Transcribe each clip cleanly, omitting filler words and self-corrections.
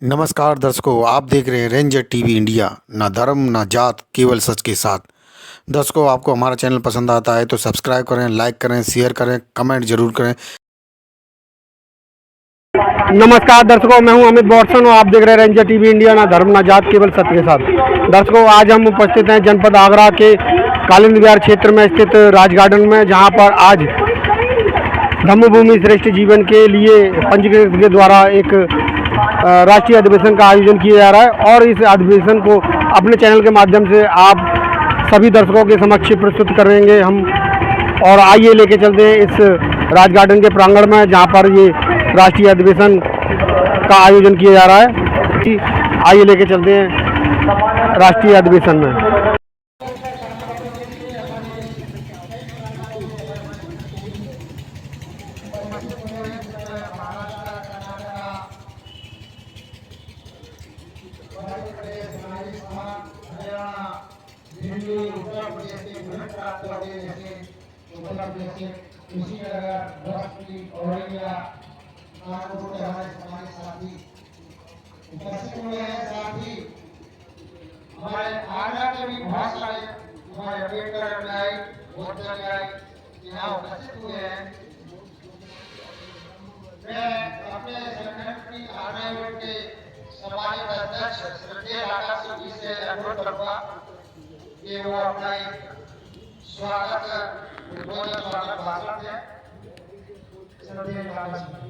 नमस्कार दर्शकों, आप देख रहे हैं रेंजर टीवी इंडिया। ना धर्म ना जात, केवल सच के साथ। दर्शकों, आपको हमारा चैनल पसंद आता है तो सब्सक्राइब करें, लाइक करें, शेयर करें, कमेंट जरूर करें। नमस्कार दर्शकों, मैं हूं अमित बॉर्सन और आप देख रहे हैं रेंजर टीवी इंडिया। ना धर्म ना जात, केवल सत्य के साथ। दर्शकों, आज हम उपस्थित हैं जनपद आगरा के कालिंद विहार क्षेत्र में स्थित राज गार्डन में, जहां पर आज धम्मभूमि श्रेष्ठ जीवन के लिए पंजीकृत के द्वारा एक राष्ट्रीय अधिवेशन का आयोजन किया जा रहा है। और इस अधिवेशन को अपने चैनल के माध्यम से आप सभी दर्शकों के समक्ष प्रस्तुत करेंगे हम। और आइए लेके चलते हैं इस राज गार्डन के प्रांगण में, जहां पर ये राष्ट्रीय अधिवेशन का आयोजन किया जा रहा है। आइए लेके चलते हैं राष्ट्रीय अधिवेशन में। उपस्थित हुए हैं। साथ ही हमारे आगरा के भी बहुत सारे हमारे अम्बेडकर अनुयायी, बौद्ध अनुयायी यहाँ उपस्थित हुए हैं। मैं अपने संगठन की आगरा यूनिट के सम्मानित अध्यक्ष श्रद्धेय आकाश जी से अनुरोध करूंगा कि वो अपना एक स्वागत भाषण दें। श्रद्धेय आकाश जी।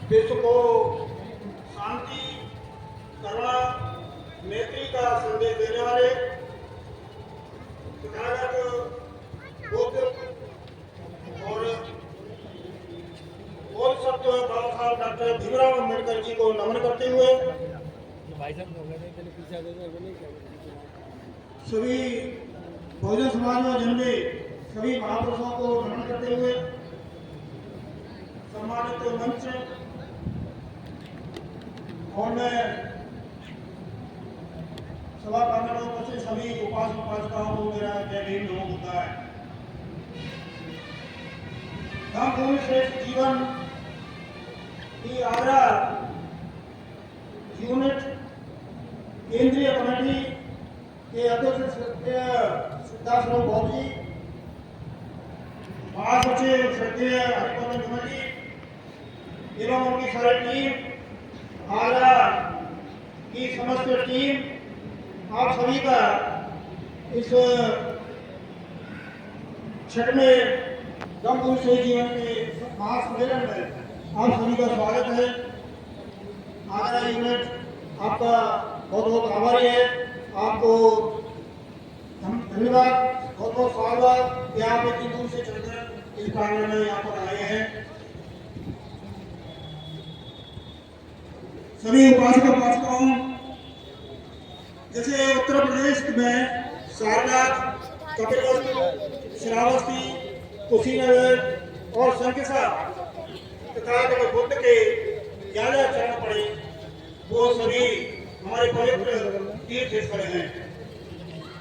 विश्व को शांति, करुणा, मैत्री का संदेश देने वाले तथागत बुद्ध और सत्य बाबा साहब डॉक्टर भीमराव अम्बेडकर जी को नमन करते हुए सभी बहुजन समाज में जन्मे सभी महापुरुषों को नमन करते हुए सम्मानित मंच और मैं सभा प्रांगण में उपस्थित सभी उपासक उपासिकाओं को मेरा जय भीम नमो बुद्धाय। धम्मभूमि श्रेष्ठ जीवन की आगरा यूनिट केंद्रीय कमेटी के अध्यक्ष सिद्धार्थ बौद्ध जी, महासचिव श्रद्धेय हरिपंदन विमल जी एवं उनकी सारी टीम, आगरा की समस्त टीम, आप सभी का इस छठवें धम्मभूमि श्रेष्ठ जीवन के महासम्मेलन में आप सभी का स्वागत है। आगरा यूनिट आपका बहुत बहुत आभारी है। आपको धन्यवाद, बहुत बहुत स्वागत कि आप इतनी दूर से चलकर इस प्रांगण में यहाँ पर आए हैं। सभी उपासक उपासिकाओं, जैसे उत्तर प्रदेश में सारनाथ, कपिलवस्तु, श्रावस्ती, कुशीनगर और शंकिसा तथा बुद्ध के ज्यादा चरण पड़े, वो सभी हमारे पवित्र तीर्थ स्थल हैं।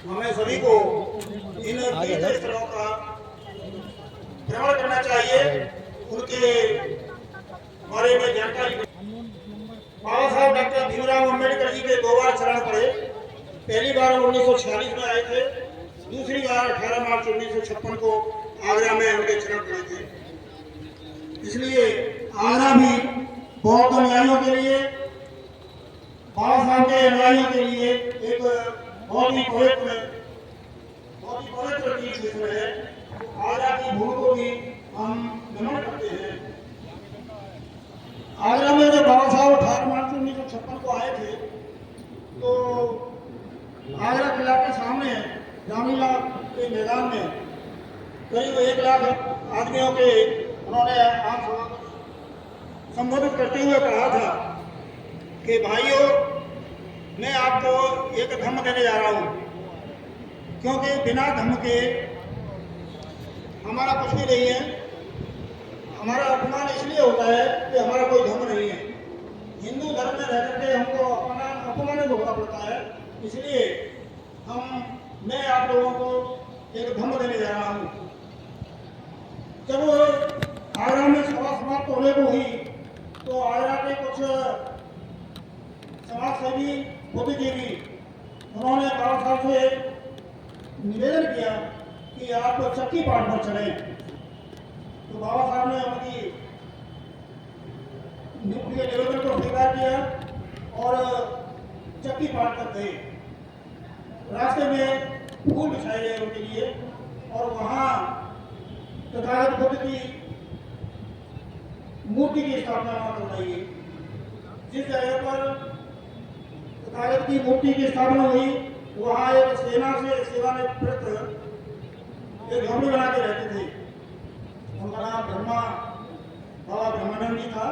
हमें सभी को इन तीर्थ स्थलों का भ्रमण करना चाहिए, उनके बारे में जानकारी। बाबा साहब डॉक्टर भीमराव अम्बेडकर जी के 2 बार चरण पड़े। पहली बार 1946 में आए थे, दूसरी बार 18 मार्च 1956 को आगरा में उनके चरण पड़े थे। इसलिए आगरा भी बौद्ध अनुयायियों के लिए, बाबा साहब के अनुयायियों के लिए एक बहुत ही पवित्र तीर्थ क्षेत्र है। आगरा की भूमि को भी हम नमन करते हैं। आगरा में जब बाबा साहब 18 मार्च 1956 को आए थे, तो आगरा किला के सामने जामिया के मैदान में करीब 1 लाख आदमियों के उन्होंने आम सभा को संबोधित करते हुए कहा था कि भाइयों, मैं आपको एक धम्म देने जा रहा हूँ, क्योंकि बिना धम्म के हमारा कुछ भी नहीं है। हमारा अपमान इसलिए होता है कि हमारा कोई धर्म नहीं है। हिंदू धर्म में रह करके हमको अपमानित होना पड़ता है। इसलिए मैं आप लोगों को एक धम्म देने जा रहा हूँ। जब आगरा में सभा समाप्त होने को हुई तो आगरा के कुछ समाज सेवी बुद्धिजीवी उन्होंने बाबा साहब से निवेदन किया कि आप चक्की पाठ पर चलें। तो बाबा साहब ने उनके निवेदन को स्वीकार किया और चक्की पाठ कर गए। रास्ते में फूल बिछाए गए उनके लिए और वहाँ तथागत बुद्ध की मूर्ति की स्थापना वहाँ करवाई गई। जिस जगह पर तथागत की मूर्ति की स्थापना हुई वहाँ एक सेना से सेवानिवृत्त एक झोपड़ी बना के रहते थे। उनका नाम बाबा ब्रह्मानंद जी था।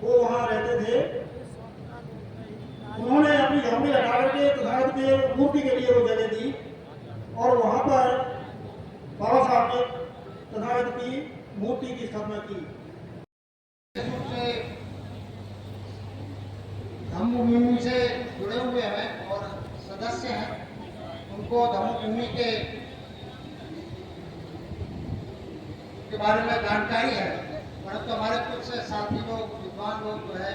वो वहाँ रहते थे। उन्होंने अपनी झोपड़ी हटा करके तथागत के मूर्ति के लिए वो जगह दी और वहाँ पर बाबा साहब ने तथागत की मूर्ति की स्थापना की। धम्मभूमि से जुड़े हुए हैं और सदस्य हैं, उनको धम्मभूमि के बारे में जानकारी है। परंतु हमारे कुछ साथी लोग, विद्वान लोग जो है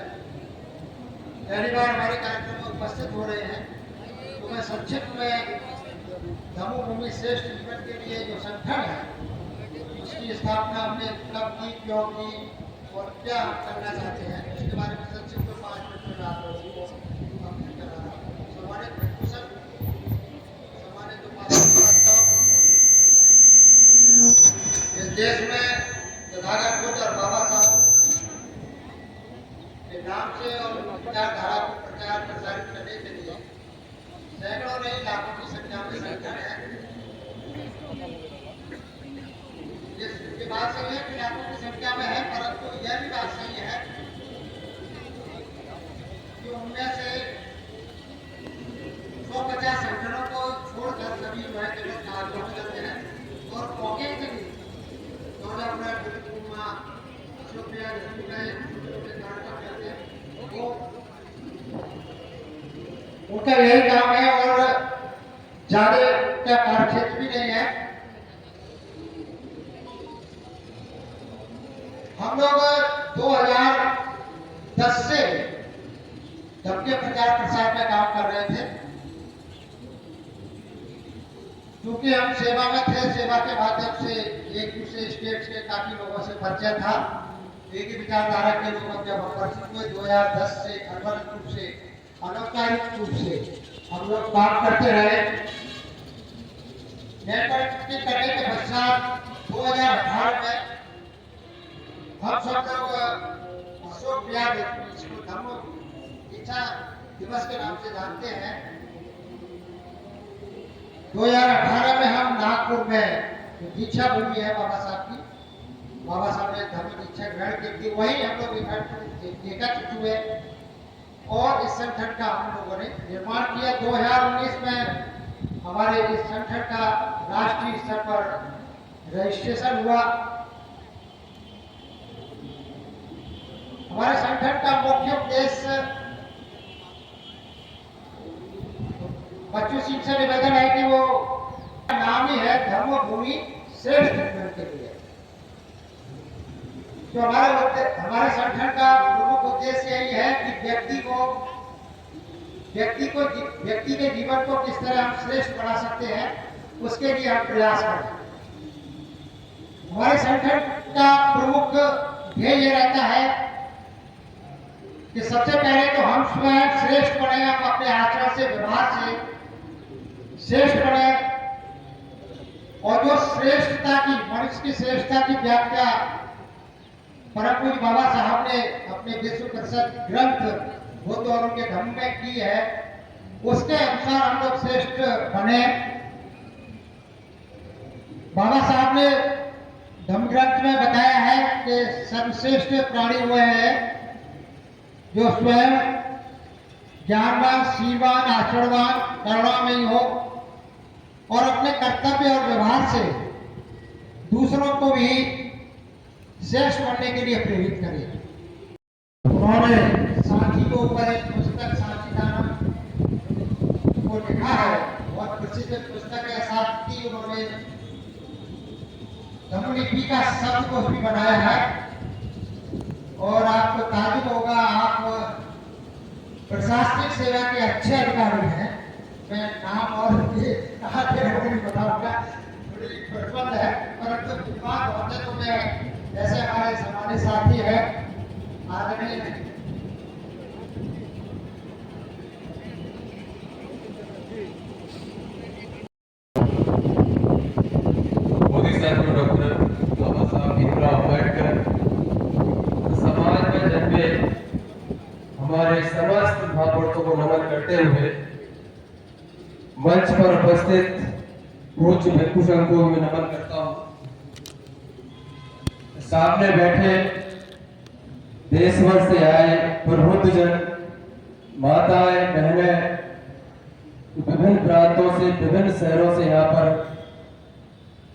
पहली बार हमारे कार्यक्रम में उपस्थित हो रहे हैं, तो मैं संक्षिप्त में धम्मभूमि श्रेष्ठ जीवन के लिए जो संगठन है उसकी स्थापना हमने कब की, क्यों की और क्या करना चाहते हैं इसके बारे में संक्षिप्त में 5 मिनट में आप लोगों को अपडेट करा रहा हूं। सम्मानित प्रभूषण, सम्मानित उपाध्याय, इस देश में तथागत बुद्ध और बाबा साहब के नाम से और विचारधारा को प्रचार प्रसारित करने के लिए सैकड़ों नहीं लाखों की संख्या में संगठन है। इसके बात सही है कि लाखों की संख्या में है, परंतु यह भी बात सही है कि उनमें से 150 संगठनों को छोड़कर सभी जो है केवल कार्यक्रम करते हैं और मौके के लिए उनका यही काम है और ज्यादा का कार्यक्षेत्र भी नहीं है। हम लोग 2010 से धर्म के प्रचार प्रसार में काम कर रहे थे। क्योंकि हम सेवा में थे, सेवा के माध्यम से एक दूसरे स्टेट के काफी लोगों से परिचय था। एक ही विचारधारा के लोग जब हम परिचित हुए 2010 से अनिवार्य रूप से अनौपचारिक रूप से हम लोग काम करते रहे। नेटवर्किंग करने के पश्चात 2018 में हम सब लोग अशोक विहार इसको धम्म दीक्षा दिवस के नाम से जानते हैं। 2018 में हम नागपुर में दीक्षा भूमि है बाबा साहब की, बाबा साहब ने धर्म दीक्षा ग्रहण की थी, वही हम लोग एकत्रित हुए और इस संगठन का हम लोगों ने निर्माण किया। 2019 में हमारे इस संगठन का राष्ट्रीय स्तर पर रजिस्ट्रेशन हुआ। हमारे संगठन का मुख्य उद्देश्य बच्चों से निवेदन है कि वो नाम ही है धर्मभूमि श्रेष्ठ जीवन के लिए। तो हमारे संगठन का प्रमुख उद्देश्य यही है कि व्यक्ति के जीवन को किस तरह हम श्रेष्ठ बना सकते हैं, उसके लिए हम प्रयास करें। हमारे संगठन का प्रमुख ध्येय ये रहता है कि सबसे पहले तो हम स्वयं श्रेष्ठ बने, हम अपने आचरण से, व्यवहार से श्रेष्ठ बने और जो श्रेष्ठता की, मनुष्य की श्रेष्ठता की व्याख्या परम पूज्य बाबा साहब ने अपने विश्व प्रसिद्ध ग्रंथ बुद्ध और उनके धम्म में की है, उसके अनुसार हम लोग श्रेष्ठ बने। बाबा साहब ने धम्म ग्रंथ में बताया है कि सर्वश्रेष्ठ प्राणी हुए हैं जो स्वयं ज्ञानवान, शीलवान, आचरणवान, करुणामयी हो और अपने कर्तव्य और व्यवहार से दूसरों को भी श्रेष्ठ बनने के लिए प्रेरित करें। उन्होंने सांची के ऊपर एक पुस्तक सांची नाम को लिखा है, बहुत प्रसिद्ध पुस्तक है। साथ ही उन्होंने धम्मलिपि का शब्द को भी बनाया है। और आपको ताजुब होगा, आप प्रशासनिक सेवा के अच्छे अधिकारी हैं। मैं नाम और कहा नहीं बताऊंगा, थोड़ी प्रतिबंध है, परंतु विद्वान होते तो मैं जैसे हमारे समाज साथी है आदरणीय डॉक्टर बाबा साहब भीमराव अम्बेडकर समाज में जन्मे हमारे समस्त महापुरुषों को नमन करते हुए मंच पर उपस्थित पूज्य भिक्षु संघ को मैं नमन करता हूँ। सामने बैठे देश भर से आए प्रबुद्ध जन, माताएं, बहनें, विभिन्न प्रांतों से, विभिन्न शहरों से यहाँ पर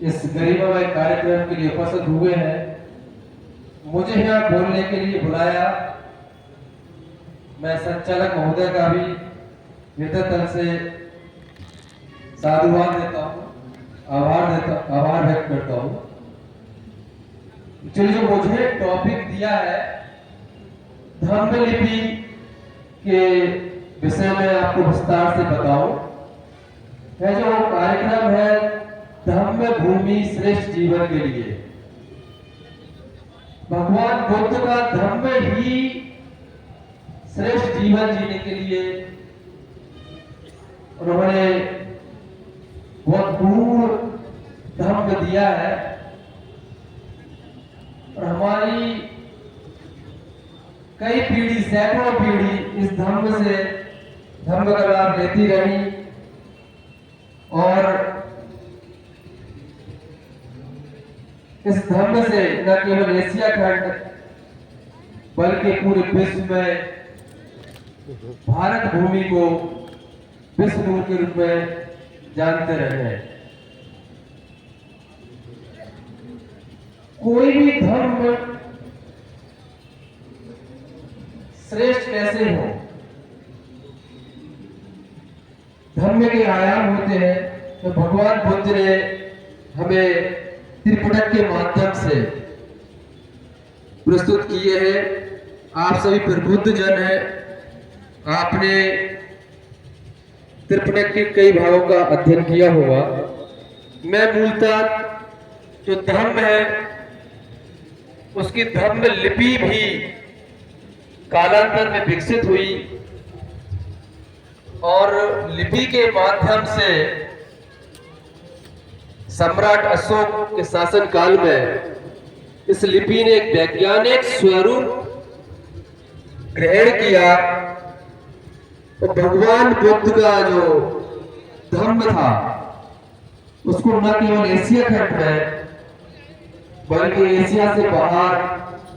इस गरिमामय कार्यक्रम के लिए उपस्थित हुए हैं। मुझे यहाँ बोलने के लिए बुलाया। मैं संचालक महोदय का भी हृदय तल से साधुवाद देता हूँ, आभार व्यक्त करता हूँ। चलिए, जो मुझे टॉपिक दिया है धम्मलिपि के विषय में आपको विस्तार से बताऊं। यह जो कार्यक्रम है धम्म भूमि श्रेष्ठ जीवन के लिए, भगवान बुद्ध का धम्म ही श्रेष्ठ जीवन जीने के लिए उन्होंने बहुत दूर धम्म दिया है। और हमारी कई पीढ़ी, सैकड़ों पीढ़ी इस धम्म का लाभ लेती रही। और इस धम्म से न केवल एशिया खंड बल्कि पूरे विश्व में भारत भूमि को विश्व गुरु के रूप में जानते रहे हैं। कोई भी धर्म श्रेष्ठ कैसे हो, धर्म के आयाम होते हैं। तो भगवान बुद्ध ने हमें त्रिपिटक के माध्यम से प्रस्तुत किए हैं। आप सभी प्रबुद्ध जन हैं, आपने त्रिपिटक के कई भागों का अध्ययन किया होगा। मैं मूलतः जो धर्म है उसकी धर्म लिपि भी कालांतर में विकसित हुई और लिपि के माध्यम से सम्राट अशोक के शासन काल में इस लिपि ने एक वैज्ञानिक स्वरूप ग्रहण किया। तो भगवान बुद्ध का जो धर्म था उसको न केवल एशिया खंड में बल्कि एशिया से बाहर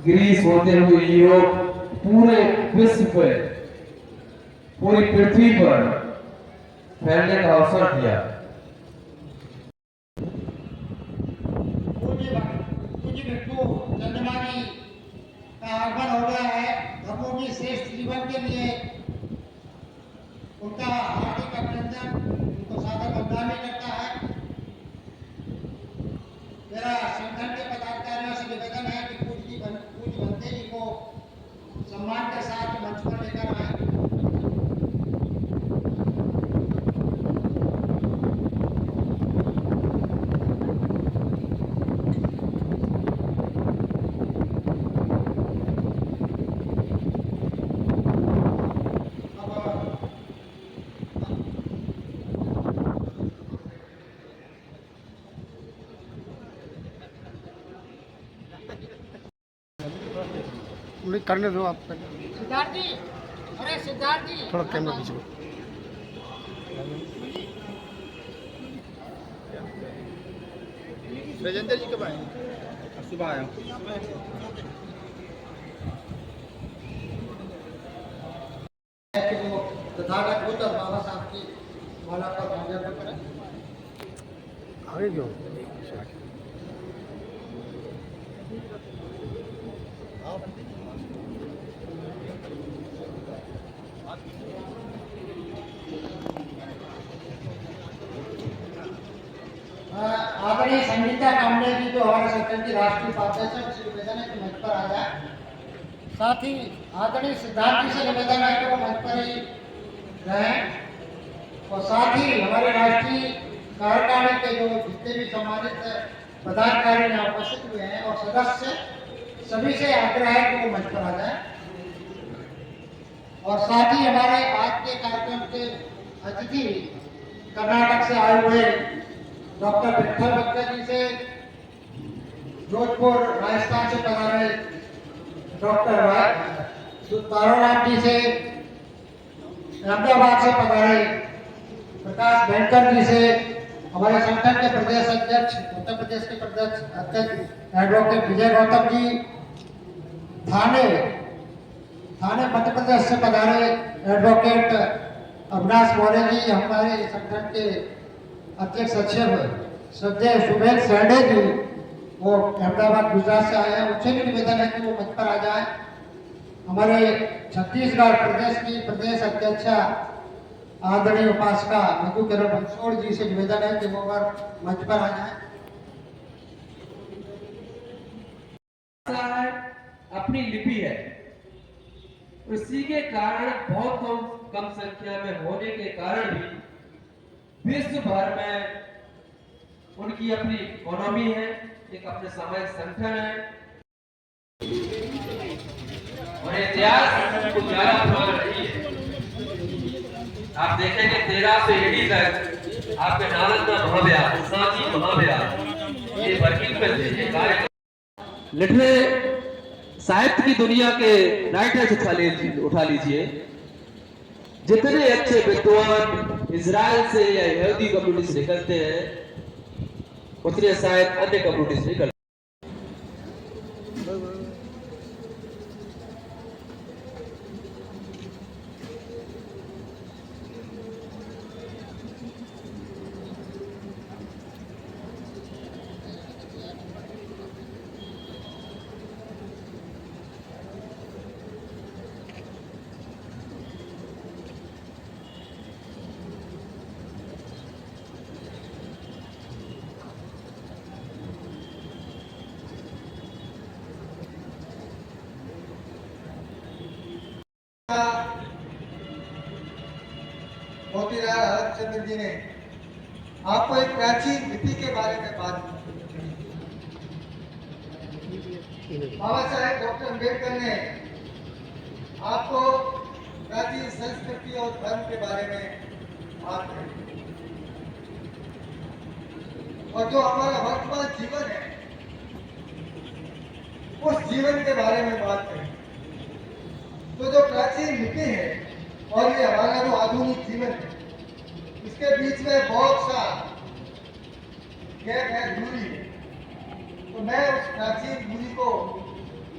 ग्रीस होते हुए यूरोप, पूरे विश्व पर, पूरी पृथ्वी पर फैलने का अवसर दिया। पूज्य भिक्षु चंद्रमानी का आगमन हो गया है। धर्मों की श्रेष्ठ जीवन के लिए उनका हार्दिक अभिनंदन, उनको सादर बंदनामी करता है। मेरा संगठन के पदाधिकारियों से निवेदन है कि पूज्य भंते जी को सम्मान के साथ मंच पर लेकर आए। नहीं करने दो आप, सिद्धार्थ जी, अरे सिद्धार्थ जी, थोड़ा कैमरा पीछे। राजेंद्र जी कब आए? सुबह आया। तथागत बुद्ध और बाबा साहब की माला पर माल्यार्पण करें। आगे क्यों? आदरणीय संगीता कामले जी जो हमारे संगठन की राष्ट्रीय उपाध्यक्ष है, उनसे निवेदन है कि मंच पर आ जाए। साथ ही आदरणीय सिद्धार्थ जी से निवेदन है कि वो मंच पर ही रहें। और साथ ही हमारे राष्ट्रीय कार्यकारिणी के जो जितने भी सम्मानित पदाधिकारी यहाँ उपस्थित हुए हैं और सदस्य, सभी से आग्रह है कि वो मंच पर आ जाए। और साथ ही हमारे आज के कार्यक्रम के अतिथि कर्नाटक से आए हुए डॉक्टर विठल बख्तर जी से, जोधपुर राजस्थान से पधारे डॉक्टर ताराराम जी से, अहमदाबाद से पधारे प्रकाश भेंकर जी से, हमारे संगठन के प्रदेश अध्यक्ष, उत्तर प्रदेश के प्रदेश अध्यक्ष एडवोकेट विजय गौतम जी, थाने मध्य प्रदेश से पधारे एडवोकेट अविनाश मौर्य जी, हमारे संगठन के अध्यक्ष सचिव श्रद्धेय सुमेर सैंडे जी, वो अहमदाबाद गुजरात से आए हैं। उनसे भी निवेदन है कि वो मंच पर आ जाए। हमारे छत्तीसगढ़ प्रदेश की प्रदेश अध्यक्षा आदरणीय उपासका मधु किरण बंसोड़ जी से निवेदन है कि वो मंच पर आ जाए। अपनी लिपि है, इसी के कारण बहुत कम संख्या में होने के कारण भी विश्व भर में उनकी अपनी इकोनॉमी है, एक अपने सामाजिक संगठन है और इतिहास को ज्यादा प्रबल रही है। आप देखेंगे 1300 ईडी तक आपके नालंदा महाव्यास, सांची महाव्यास, ये वर्किंग पे थे कार्य। लिटरेरी साहित्य की दुनिया के राइटर्स उठा लीजिए, जितने अच्छे विद्वान इजराइल से या यहूदी कम्युनिटी से निकलते हैं, उतने शायद अन्य कम्युनिटी से निकलते। मोतीलाल हरचंद्र जी ने आपको एक प्राचीन लिपि के बारे में बात की। बाबा साहेब डॉक्टर अम्बेडकर ने आपको प्राचीन संस्कृति और धर्म के बारे में बात की, और जो हमारा वर्तमान जीवन है उस जीवन के बारे में बात करें। तो जो प्राचीन लिपि है और ये हमारा जो आधुनिक जीवन है, इसके बीच में बहुत सा गैप है, दूरी है। तो मैं उस प्राचीन दूरी को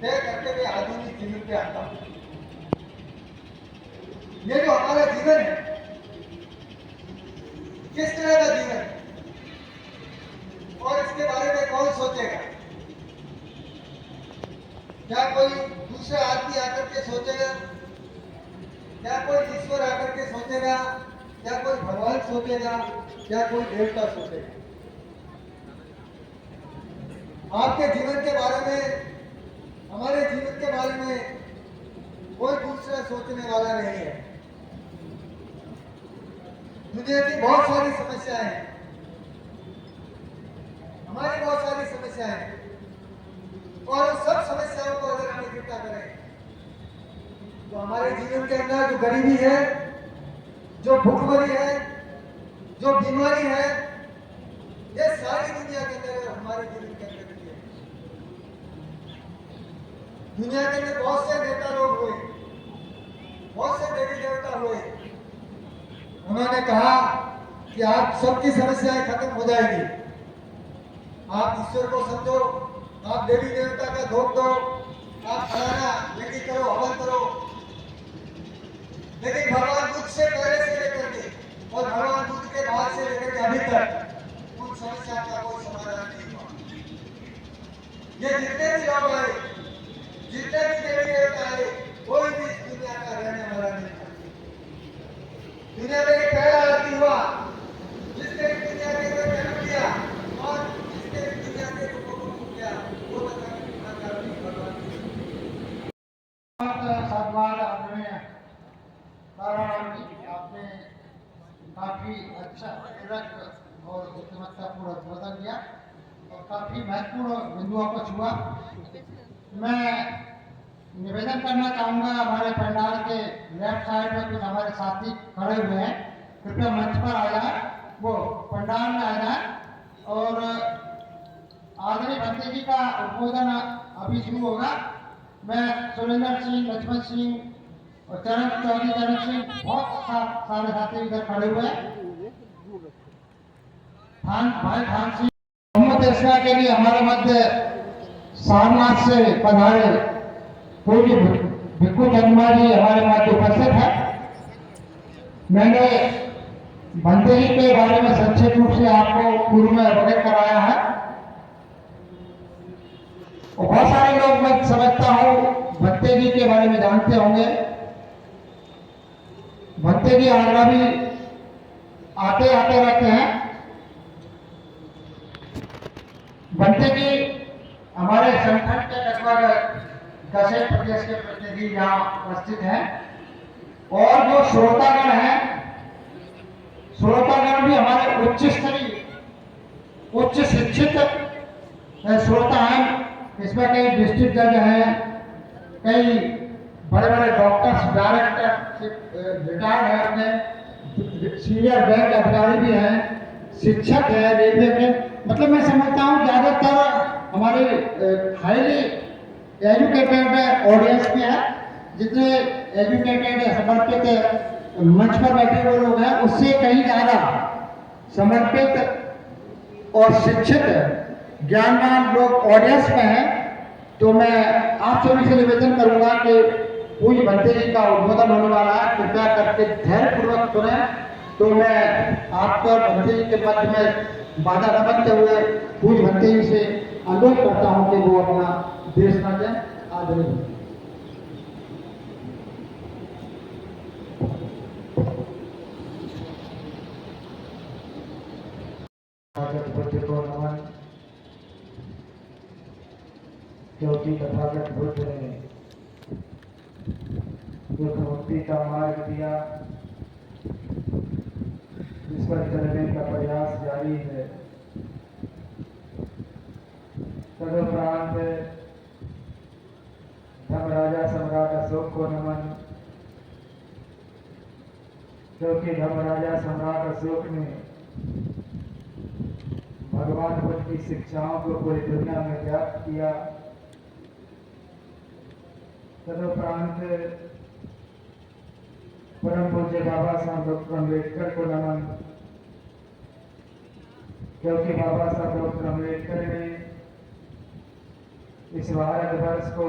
तय करते हुए आधुनिक जीवन पे आता हूँ। ये जो हमारा जीवन है, किस तरह का जीवन है और इसके बारे में कौन सोचेगा? क्या कोई दूसरा आदमी आकर के सोचेगा? क्या कोई ईश्वर आकर के सोचेगा? क्या कोई भगवान सोचेगा? क्या कोई देवता सोचेगा? आपके जीवन के बारे में, हमारे जीवन के बारे में कोई दूसरा सोचने वाला नहीं है। दुनिया की बहुत सारी समस्याएं हैं, हमारी बहुत सारी समस्याएं हैं, और उन सब समस्याओं को अगर हम इकट्ठा करें तो हमारे जीवन के अंदर जो गरीबी है, जो भूखमरी है, जो बीमारी है, ये सारी दुनिया के अंदर हमारे जीवन के अंदर है। दुनिया के अंदर बहुत से नेता लोग हुए, बहुत से देवी देवता हुए, उन्होंने कहा कि आप सबकी समस्याएं खत्म हो जाएगी, आप ईश्वर को समझो, आप देवी देवता का धोख दो, आप फलाना यज्ञ करो, हवन करो। लेकिन भगवान बुद्ध से पहले से लेकर के और भगवान बुद्ध के बाद से लेकर के अभी तक उन समस्या का कोई समाधान नहीं हुआ। ये जितने भी लोग आए, जितने प्रेरक और बुद्धिमत्तापूर्ण उद्बोधन दिया और काफी महत्वपूर्ण बिंदुओं को छुआ। मैं निवेदन करना चाहूंगा, हमारे पंडाल के लेफ्ट साइड में कुछ हमारे साथी खड़े हुए हैं, कृपया मंच पर आ जाए, वो पंडाल में आ जाए। और आदरणीय भंते जी का उद्बोधन अभी शुरू होगा। मैं सुरेंद्र सिंह, लक्ष्मण सिंह और चरण चौधरी चरण सिंह, बहुत सारे साथी इधर खड़े हुए हैं। भाई खान सिंह मोहम्मद एशिया के लिए हमारे मध्य सारनाथ से पधारे पूज्य भिक्खु चंद्रमा जी हमारे मध्य उपस्थित है। मैंने भंते जी के बारे में संक्षिप्त रूप से आपको पूर्व में अवगत कराया है और बहुत सारे लोग, मैं समझता हूँ, भंते जी के बारे में जानते होंगे। भंते जी आगरा भी आते रहते हैं। भंते जी हमारे संगठन के लगभग 10 प्रदेश के प्रतिनिधि यहाँ उपस्थित हैं और जो श्रोतागण हैं, श्रोतागण भी हमारे उच्च स्तरीय, उच्च शिक्षित श्रोता हैं। इसमें कई डिस्ट्रिक्ट जज हैं, कई बड़े बड़े डॉक्टर्स, डायरेक्टर रिटायर्ड हैं, अपने सीनियर बैंक अधिकारी भी हैं, शिक्षक है रेलवे के। मतलब मैं समझता हूँ ज़्यादातर हमारे हाईली एजुकेटेड ऑडियंस में है। जितने एजुकेटेड समर्पित मंच पर बैठे हुए लोग हैं, उससे कहीं ज़्यादा समर्पित और शिक्षित ज्ञानवान लोग ऑडियंस में हैं। तो मैं आप सभी से निवेदन करूंगा कि पूज्य भंते जी का उद्बोधन होने वाला है, कृपया करके धैर्यपूर्वक सुने। तो मैं आपको भंते जी के मध्य में बाधा न बनते हुए पूज्य भंते जी से अनुरोध करता हूं कि वो अपना देश न दें। आदरणीय को नमन, क्योंकि तथागत बुद्ध ने दुख मुक्ति का मार्ग दिया, जिस पर चलने का प्रयास जारी है। तदुपरांत धर्मराजा सम्राट अशोक को नमन, क्योंकि धर्मराजा सम्राट अशोक ने भगवान बुद्ध की शिक्षाओं को पूरी दुनिया में व्याप्त किया। तदुपरांत परम पूज्य बाबा साहब डॉक्टर अम्बेडकर को नमन, क्योंकि बाबा साहब डॉक्टर अम्बेडकर ने इस भारतवर्ष को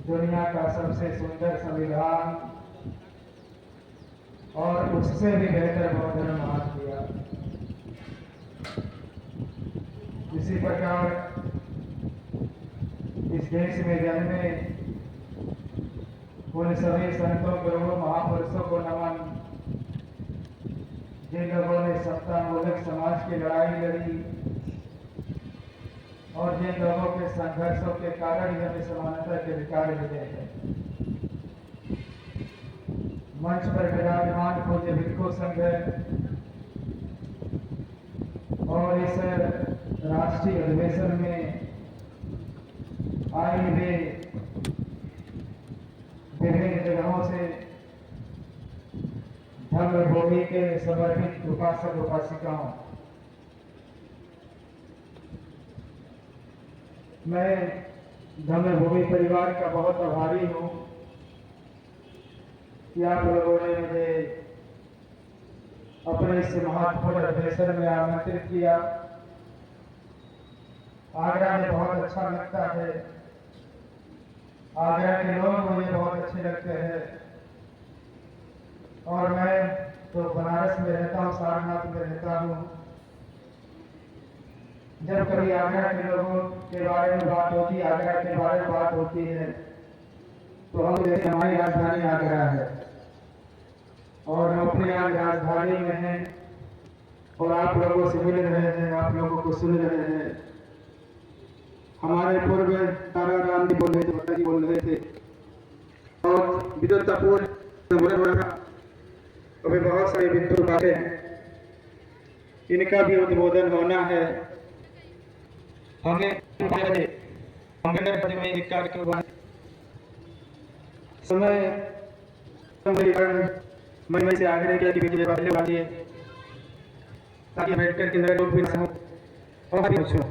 दुनिया का सबसे सुंदर संविधान और उससे भी बेहतर बौद्ध धर्म मान दिया। इसी प्रकार इस देश में जन्मे उन सभी संतों, गुरुओं, महापुरुषों को नमन, जिन लोगों ने सत्तामूलक समाज की लड़ाई लड़ी और जिन लोगों के संघर्षों के कारण ही हमें समानता के अधिकार मिले हैं। मंच पर विराजमान पूज्य भिक्खु संघ और इस राष्ट्रीय अधिवेशन में आए हुए विभिन्न जगहों से धर्मभूमि के समर्पित उपासक उपासिकाओं, मैं धर्मभूमि परिवार का बहुत आभारी हूँ कि आप लोगों ने मुझे अपने इस महत्वपूर्ण अधिवेशन में आमंत्रित किया। आगरा में बहुत अच्छा लगता है, आगरा के लोग मुझे बहुत अच्छे लगते हैं और मैं तो बनारस में रहता हूँ, सारनाथ में रहता हूँ। जब कभी आगरा के लोगों के बारे में बात होती, आगरा के बारे में बात होती है, तो हम जैसे हमारी राजधानी आगरा है और हम अपनी राजधानी में हैं और आप लोगों से मिल रहे हैं, आप लोगों को सुन रहे हैं। हमारे पूर्व ताराराम जी बोल रहे थे, भट्टा जी बोल रहे थे और विद्युत कपूर बोल रहा था, अभी बहुत सारी विद्युत बातें इनका भी उद्बोधन होना है। हमें में एक कार्यक्रम समय मैं से आग्रह किया कि वीडियो पहले वाली है ताकि बैठकर के नए लोग भी समझ और भी पूछो।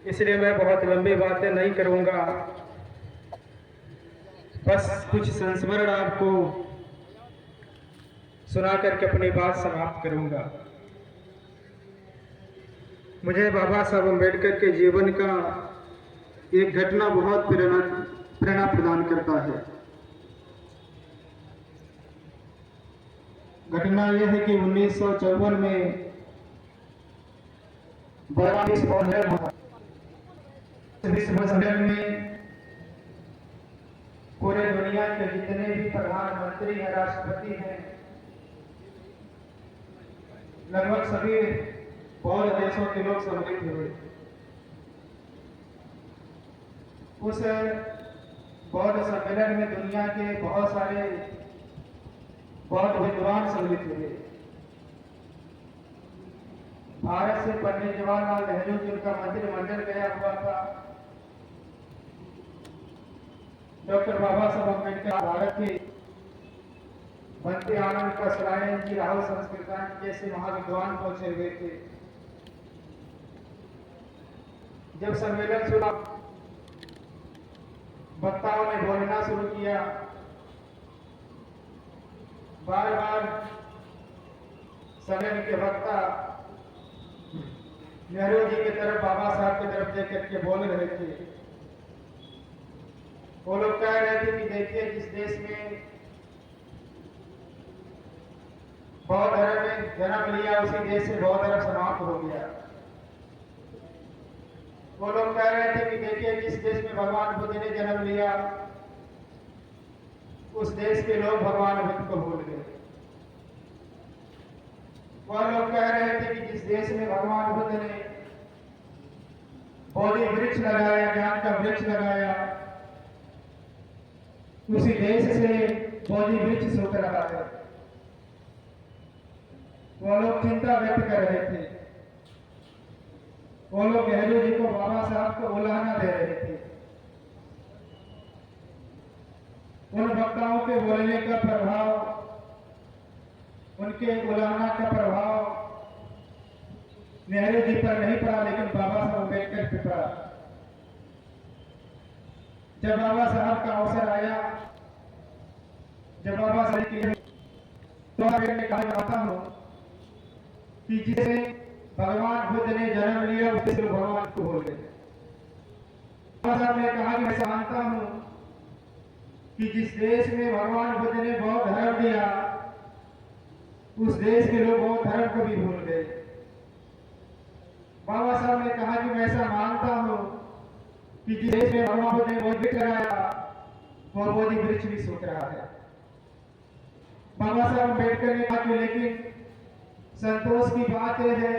इसलिए मैं बहुत लंबी बातें नहीं करूंगा, बस कुछ संस्मरण आपको सुना करके अपनी बात समाप्त करूंगा। मुझे बाबा साहब अम्बेडकर के जीवन का एक घटना बहुत प्रेरणा प्रदान करता है। घटना यह है कि 1954 में विश्व सम्मेलन में पूरे दुनिया के जितने भी प्रधानमंत्री हैं, राष्ट्रपति हैं, लगभग सभी बहुत देशों के लोग सम्मिलित हुए। उस बौद्ध सम्मेलन में दुनिया के बहुत सारे बौद्ध विद्वान सम्मिलित हुए। भारत से पंडित जवाहरलाल नेहरू जिनका मंत्रिमंडल गया हुआ था, डॉक्टर बाबा साहब अम्बेडकर भारत के मंत्री आनंद कसरायन जी, राहुल संस्कृतान जैसे महाविद्वान पहुंचे हुए थे। जब सम्मेलन शुरू, वक्ताओं ने बोलना शुरू किया, बार बार सम्मेलन के वक्ता नेहरू जी की तरफ, बाबा साहब की तरफ देख करके बोल रहे थे। वो लोग कह रहे थे कि देखिए, जिस देश में बौद्ध धर्म ने जन्म लिया, उसी देश से बौद्ध धर्म समाप्त हो गया। वो लोग कह रहे थे कि देखिए, जिस देश में भगवान बुद्ध ने जन्म लिया, उस देश के लोग भगवान बुद्ध को भूल गए। वह लोग कह रहे थे कि जिस देश में भगवान बुद्ध ने बोधि वृक्ष लगाया, ज्ञान का वृक्ष लगाया, उसी देश से बोधि वृक्ष सूख रहा है। वो लोग चिंता व्यक्त कर रहे थे। वो लोग नेहरू जी को, बाबा साहब को उलाहना दे रहे थे। उन वक्ताओं के बोलने का प्रभाव, उनके उलाहना का प्रभाव नेहरू जी पर नहीं पड़ा, लेकिन बाबा साहब अम्बेडकर पर पड़ा। जब बाबा साहब का अवसर आया, जब बाबा साहब की मैं कहा चाहता हूं कि जिसे भगवान बुद्ध ने जन्म लिया, उसे भगवान को भूल गए। बाबा साहब ने कहा कि मैं मानता हूं कि जिस देश में भगवान बुद्ध ने बौद्ध धर्म दिया, उस देश के लोग बौद्ध धर्म को भी भूल गए। बाबा साहब ने कहा कि मैं ऐसा मानता हूं कि जिस देश में भगवान बुद्ध ने बोधि वृक्ष लगाया, वह बोधि वृक्ष भी सूख रहा है। बाबा साहब अम्बेडकर ने कहा कि लेकिन संतोष की बात यह है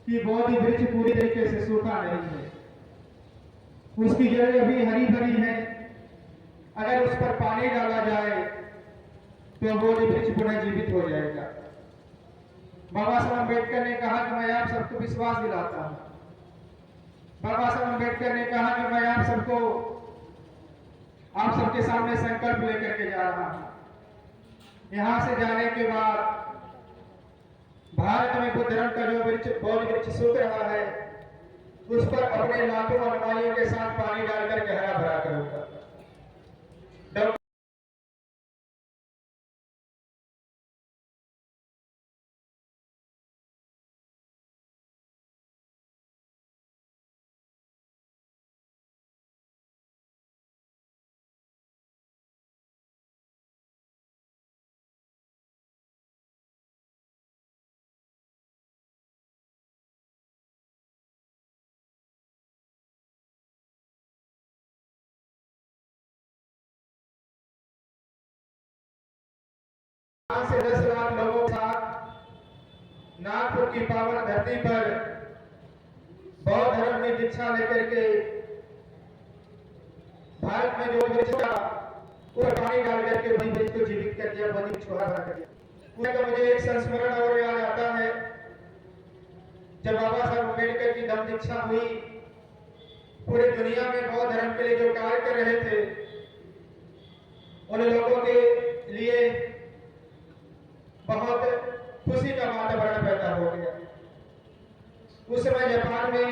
कि बोधि वृक्ष पूरी तरीके से सूखा नहीं है, उसकी जड़ें अभी हरी भरी है। अगर उस पर पानी डाला जाए तो बोधि वृक्ष पुनः जीवित हो जाएगा। बाबा साहब अम्बेडकर ने कहा कि मैं आप सबको विश्वास दिलाता हूं। बाबा साहब अम्बेडकर ने कहा कि मैं आप सबके सामने संकल्प लेकर के जा रहा हूं। यहां से जाने के बाद भारत में बुद्ध धर्म का जो बोधि वृक्ष सूख रहा है, उस पर अपने लाखों अनुयायियों के साथ पानी डालकर के हरा भरा करूंगा। से 10 लाख लोगों के साथ नागपुर की पावन धरती पर बौद्ध धर्म में दीक्षा लेकर के भारत में जो वृक्ष था, वो पानी डाल करके वही वृक्ष को जीवित कर दिया, वही वृक्ष को हरा कर दिया। तो मुझे एक संस्मरण और याद आता है, जब बाबा साहब अम्बेडकर की दम दीक्षा हुई, पूरी दुनिया में बौद्ध धर्म के लिए जो कार्य कर रहे थे, उन लोगों के लिए बहुत खुशी का वातावरण पैदा हो गया। उस समय जापान में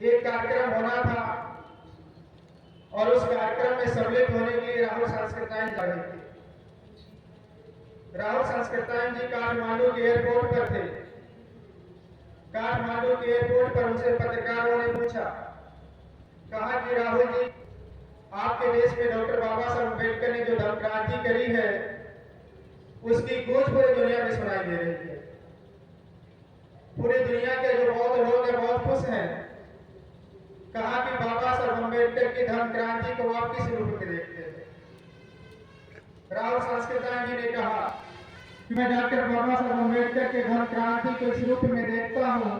एक कार्यक्रम होना था और उस कार्यक्रम में सम्मिलित होने के लिए राहुल सांस्कृतायन जा रहे थे। राहुल सांस्कृतायन जी काठमांडू के एयरपोर्ट पर थे। काठमांडू के एयरपोर्ट पर उनसे पत्रकारों ने पूछा, कहा कि राहुल जी, आपके देश में डॉक्टर बाबा साहब अम्बेडकर ने जो धर्म क्रांति करी है, उसकी गूंज पूरी दुनिया में सुनाई दे रही है। पूरी दुनिया के जो बौद्ध लोग हैं बहुत खुश हैं। कहा कि बाबा साहब अम्बेडकर की धर्म क्रांति को आप किस रूप में देखते हैं? राहुल सांस्कृतायन जी ने कहा कि मैं डॉक्टर बाबा साहब अम्बेडकर के धर्म क्रांति को इस रूप में देखता हूँ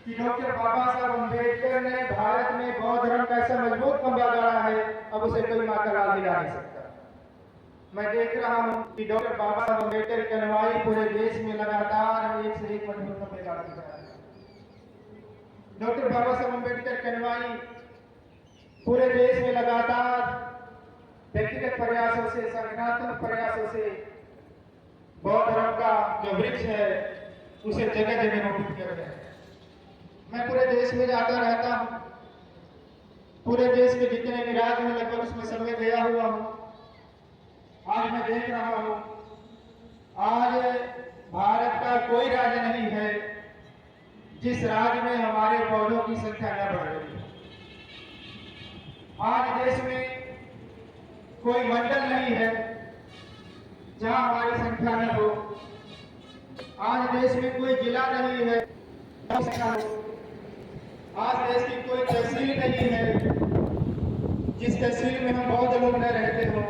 कि डॉक्टर बाबा साहब अम्बेडकर ने भारत में बौद्ध धर्म का ऐसा मजबूत खंभा गाड़ा है, अब उसे कोई माता हिला नहीं सकता। मैं देख रहा हूँ कि डॉक्टर बाबा साहब अम्बेडकर की अनुयायी पूरे देश में लगातार एक से एक मजबूत खंभे गाड़ते जा रहे हैं। डॉक्टर बाबा साहब अम्बेडकर के अनुयायी पूरे देश में लगातार व्यक्तिगत प्रयासों से, संगठनात्मक प्रयासों से बौद्ध धर्म का जो वृक्ष है उसे जगह जगह रोपित कर रहे हैं। मैं पूरे देश में जाता रहता हूँ, पूरे देश में जितने भी राज्य में लगभग उसमें समय गया हुआ हूँ। आज मैं देख रहा हूँ, आज भारत का कोई राज्य नहीं है जिस राज्य में हमारे पौधों की संख्या न बढ़ रही है। आज देश में कोई मंडल नहीं है जहां हमारी संख्या न हो। आज देश में कोई जिला नहीं है संख्या हो। आज देश की कोई तहसील नहीं है जिस तहसील में हम बौद्ध लोग न रहते हो।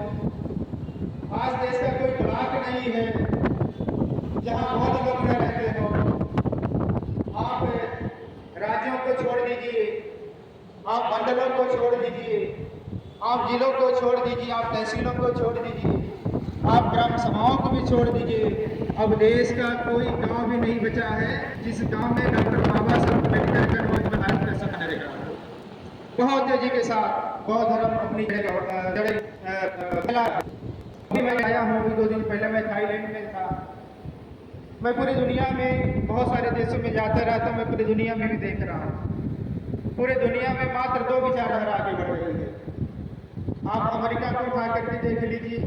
आज देश का कोई ब्लॉक नहीं है जहां बौद्ध लोग न रहते हो। आप राज्यों को छोड़ दीजिए, आप मंडलों को छोड़ दीजिए, आप जिलों को छोड़ दीजिए, आप तहसीलों को छोड़ दीजिए, आप ग्राम सभाओं को भी छोड़ दीजिए। अब देश का कोई गांव भी नहीं बचा है जिस गांव में डॉक्टर बाबा साहब अम्बेडकर का रोज बनारस का सपना देखा। बहुत तेजी के साथ बौद्ध धर्म अपनी जगह मैं आया हूँ। 2 दिन पहले मैं थाईलैंड में था। मैं पूरी दुनिया में बहुत सारे देशों में जाता रहता हूँ। मैं पूरी दुनिया में भी देख रहा हूँ, पूरे दुनिया में मात्र 2 विचारधारा आगे बढ़ रही है। आप अमेरिका को उठा करके देख लीजिए,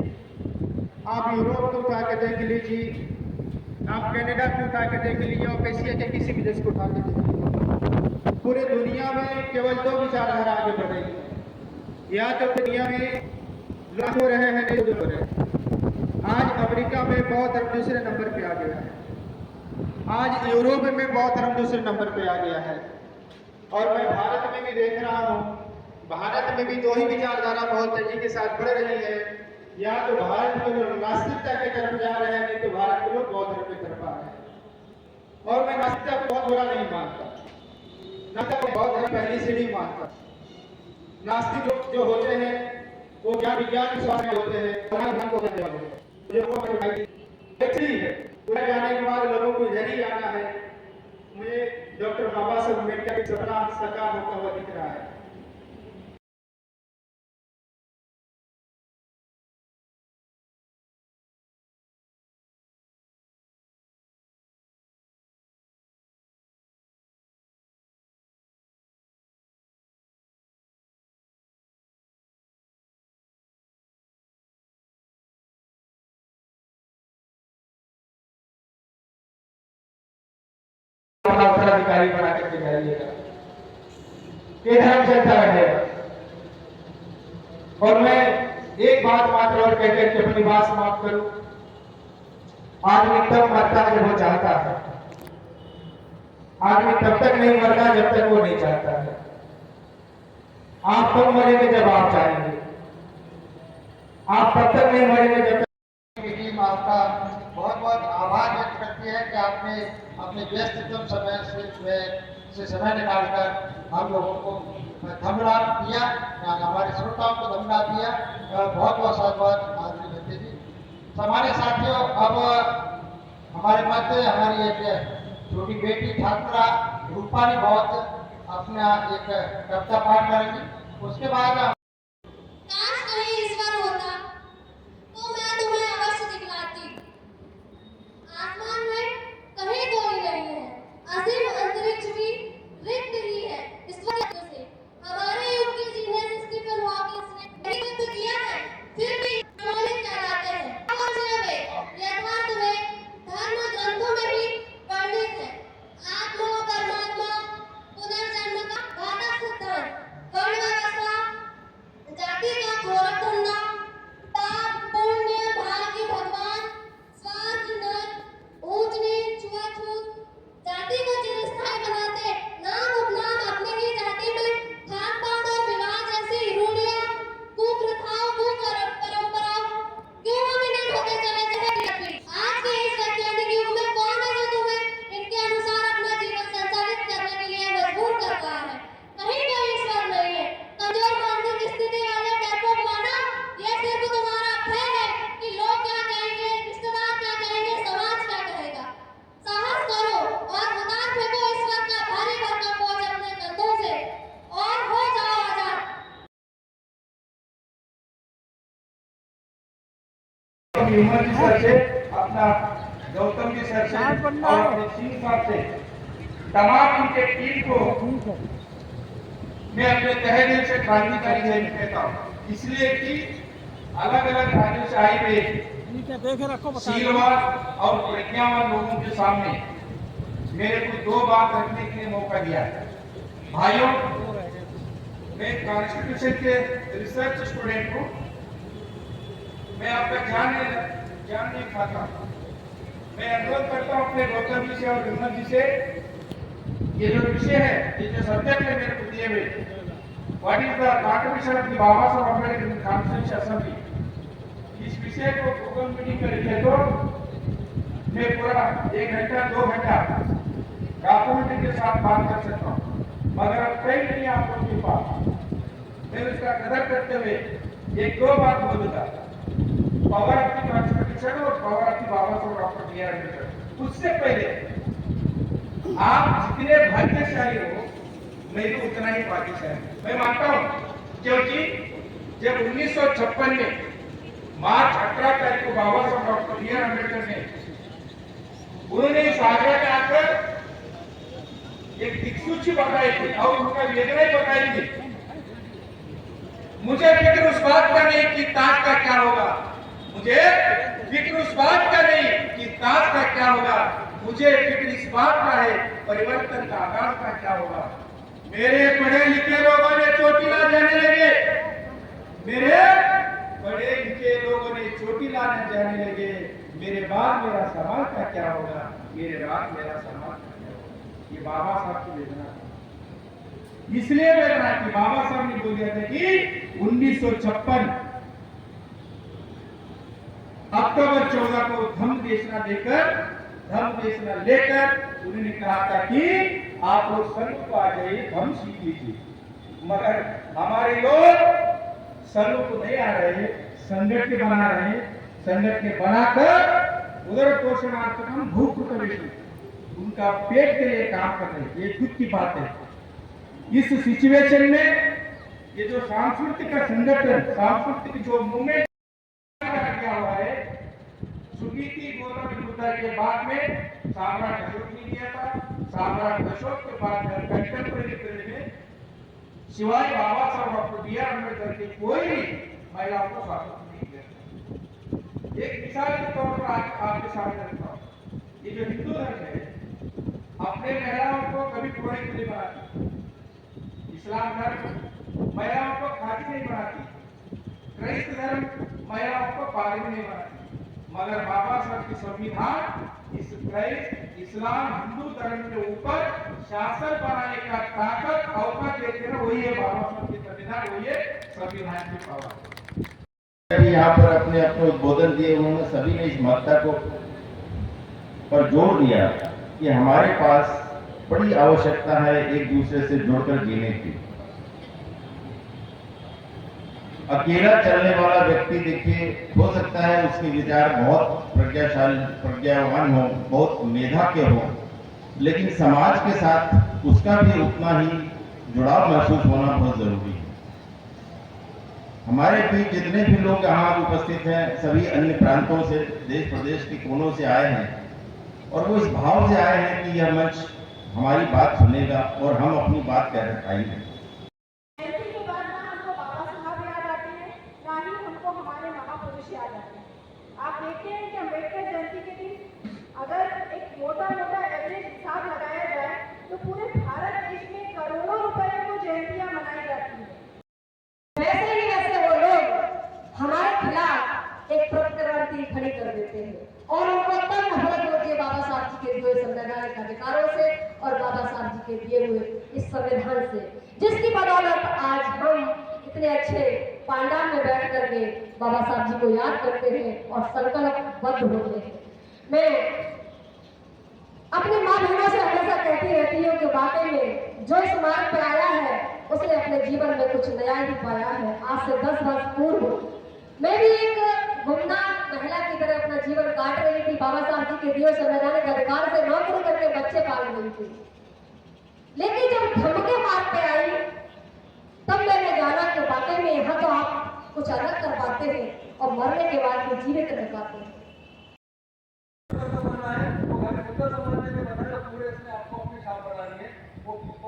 आप यूरोप को उठा के देख लीजिए, आप कनाडा को उठा के देख लीजिए, और एशिया के किसी भी देश को उठा के देख लीजिए। पूरे दुनिया में केवल 2 विचारधारा आगे बढ़ रही है। या तो दुनिया में लोग हो रहे हैं, नहीं हो रहे हैं। आज अमेरिका में बौद्ध धर्म दूसरे नंबर पे आ गया है। आज यूरोप में बौद्ध धर्म दूसरे नंबर पे आ गया है। और मैं भारत में भी देख रहा हूँ, भारत में भी 2 ही विचारधारा बहुत तेजी के साथ बढ़ रही है। या तो भारत के लोग नास्तिकता की तरफ जा रहे हैं, नहीं तो भारत के लोग बौद्ध धर्म की तरफ आ रहे हैं। और मैं नास्तिकता को बहुत बुरा नहीं मानता, नास्तिक को बौद्ध धर्म पहली से नहीं मानता। नास्तिक लोग जो होते हैं वो ज्ञान विज्ञान विश्वास में होते हैं, ध्यान को करने वाले होते हैं। पूरा जाने के बाद लोगों को यही आना है। मुझे डॉक्टर बाबा साहब अम्बेडकर का सपना साकार होता हुआ दिख रहा है। उत्तराधिकारी बना करके जाइएगा, ये धर्म चलता रहेगा। और मैं एक बात मात्र और कहकर के अपनी बात समाप्त करूं। आदमी तब मरता है जब वो चाहता है। आदमी तब तक नहीं मरता जब तक वो नहीं चाहता है। आप तब मरेंगे जब आप चाहेंगे। आप तब तक नहीं मरेंगे जब तक। टीम आपका बहुत बहुत आभार व्यक्त करती है कि आपने अपने व्यस्ततम समय से समय निकालकर हम लोगों को धन्यवाद दिया, हमारे श्रोताओं को धन्यवाद दिया। बहुत बहुत साधुवाद आदरणीय भट्टी जी। हमारे साथियों, अब हमारे मध्य हमारी एक छोटी बेटी छात्रा रूपाली बहुत अपना एक कविता पाठ करेंगी। उसके बाद काश कहीं ईश्वर होता तो मैं तुम्हें अवश्य दिखलाती। आसमान में कहीं कोई नहीं है, असीम अंतरिक्ष भी रिक्त ही है। ईश्वर से हमारे युग के जीनियस स्टीफन हॉकिंस ने व्यक्त किया है, फिर भी मौलिक कहलाते हैं। और वे यथार्थ में धर्म ग्रंथों में भी वर्णित है। आत्मा व परमात्मा पुनर्जन्म का घातक सिद्धांत, वर्ण व्यवस्था, जाति का घोर धंधा, पाप पुण्य भाग्य भगवान, स्वार्थ नर, ऊंच नीच छुआछूत, जाति को चिरस्थायी बनाते नाम उपनाम अपनी ही जाति में खान पान और विवाह जैसी रूढ़ियां, कुप्रथाओं, परंपराओं क्यों अविनट होते चले जाते। आज के इस वैज्ञानिक युग में कौन है जो तुम्हें इनके अनुसार अपना जीवन संचालित करने के लिए मजबूर करता है? कहीं कोई ईश्वर नहीं है। कमजोर मानसिक स्थिति वाले डरपोक मानव, यह सिर्फ तुम्हारा भय है कि लोग क्या कहेंगे, रिश्तेदार क्या कहेंगे, समाज क्या कहेगा। साहस करो और उतार फेंको ईश्वर का भारी भरकम बोझ अपने कंधों से और हो जाओ आजाद। विमल जी सर से, अपना गौतम जी सर से और अपने सिंह साहब से, तमाम उनके टीम को मैं अपने तहे दिल से क्रांतिकारी जय कहता हूँ। इसलिए कि अलग अलग राज्यों से आए हुए शीलवान और प्रज्ञावान लोगों के सामने मेरे को दो बात रखने के लिए मौका दिया है। भाइयों, मैं कॉन्स्टिट्यूशन के रिसर्च स्टूडेंट हूँ। मैं आपका जान नहीं खाता। मैं अनुरोध करता हूँ अपने गौतम जी से और विमल जी से, ये जो विषय है, ये जो सब्जेक्ट है मेरे को दिए हुए, what is the contribution of the Baba Saheb Ambedkar in constitution assembly, इस विषय को गूगल मीटिंग में लिखे तो मैं पूरा 1 घंटा 2 घंटा डॉक्यूमेंट्री के साथ बात कर सकता हूँ, मगर अब कहीं नहीं आप लोगों के पास। मैं उसका कदर करते हुए एक दो बात बोलूंगा, पावर ऑफ द कॉन्स्टिट्यूशन और पावर ऑफ द बाबा साहब डॉक्टर बी आर अम्बेडकर। उससे पहले आप जितने भाग्यशाली हो, मैं तो उतना ही भाग्यशाली मैं मानता हूँ, क्योंकि जब 1956 में मार्च 18 तारीख को बाबा साहब डॉक्टर बी आर अम्बेडकर ने उन्होंने इस आगरा में आकर एक दिक्सूची बताई थी और उनका वेदना ही बताई थी। मुझे फिक्र उस बात का नहीं कि ताज का क्या होगा, मुझे फिक्र उस बात का नहीं कि ताज का क्या होगा, मुझे फिक्र इस बात का है परिवर्तन का आगाज का क्या होगा। मेरे पढ़े लिखे लोगों ने चोटी ला जाने लगे, मेरे पढ़े लिखे लोगों ने चोटी लाने जाने लगे, मेरे बाद मेरा समाज का क्या होगा, मेरे बाद मेरा समाज का क्या होगा। ये बाबा साहब की वेदना थी। इसलिए वेदना कि बाबा साहब ने बोल दिया था कि 1956 अक्टूबर 14 को धम्म देशना लेकर उन्होंने कहा था कि आप लोग संघ को आ जाइए, धम्म सीख लीजिए। मगर हमारे लोग संघ को नहीं आ रहे, संगठन बना रहे, संगठन बनाकर उधर पोषणार्थक हम भूख उनका पेट के लिए काम कर रहे हैं। ये दुख की बात है। इस सिचुएशन में ये जो सांस्कृतिक का संगठन, सांस्कृतिक जो मूवमेंट किया हुआ है, सुनीति गौतम बुद्ध के बाद में सम्राट अशोक ने किया था। सम्राट अशोक के बाद कंटेम्पररी पीरियड में शिवाजी बाबा साहब डॉक्टर बी आर अम्बेडकर के कोई भी महिलाओं को स्वागत नहीं किया। एक मिसाल के तौर पर आपके सामने रखता हूँ, ये जो हिंदू धर्म है अपने महिलाओं को कभी पुरोहित नहीं बनाती, इस्लाम धर्म महिलाओं को खादी नहीं बनाती, क्राइस्त धर्म महिलाओं को पागल नहीं बनाती, मगर बाबा साहब की संविधान इस क्राइस्त इस्लाम हिंदू धर्म के ऊपर शासन बनाने का ताकत औकात देते हैं, वही है बाबा साहब की संविधान, वही है संविधान की पावर। यहाँ पर अपने उद्बोधन दिए, उन्होंने सभी ने इस महत्ता को पर जोर दिया कि हमारे पास बड़ी आवश्यकता है एक दूसरे से जुड़कर जीने की। अकेला चलने वाला व्यक्ति देखिए, हो सकता है उसके विचार बहुत प्रज्ञावान हो, बहुत मेधा के हो, लेकिन समाज के साथ उसका भी उतना ही जुड़ाव महसूस होना बहुत जरूरी है। हमारे बीच जितने भी लोग यहाँ उपस्थित हैं, सभी अन्य प्रांतों से, देश प्रदेश के कोनों से आए हैं, और वो इस भाव से आए हैं कि यह मंच हमारी बात सुनेगा और हम अपनी बात कह पाएंगे। जयंती के बाद ना हमको बाबा साहब याद आते हैं, ना ही हमको हमारे महापुरुष याद आते हैं। आप देखते हैं कि अम्बेडकर जयंती के दिन अगर एक मोटा एवरेज हिसाब लगाया जाए तो पूरे भारत देश में करोड़ों रुपए में वो जयंतियां मनाई जाती हैं। वैसे ही वैसे वो लोग हमारे खिलाफ एक प्रतिक्रांति खड़ी कर देते हैं और उनको तब नफरत होती है बाबा साहब जी के दिए संवैधानिक अधिकारों से और बाबा साहब जी के दिए हुए इस संविधान से, जिसकी बदौलत आज हम इतने अच्छे पांडाल में बैठ करके बाबा साहब जी को याद करते हैं और संकल्पबद्ध होते हैं। मैं अपनी माँ बहनों से हमेशा कहती रहती हूँ कि वाकई में जो इस मार्ग पर आया है उसने अपने जीवन में कुछ नया ही पाया है। आज से 10 वर्ष पूर्व मैं भी एक गुमनाम महिला की तरह अपना जीवन काट रही थी। बाबा साहब जी के दिए संवैधानिक अधिकार से नौकरी करके बच्चे पाल रही थी, लेकिन जब धर्म के मार्ग पे आई तब मैंने जाना कि वाकई में यहाँ तो आप कुछ अलग कर पाते हैं और मरने के बाद भी जीवित रह पाते हैं।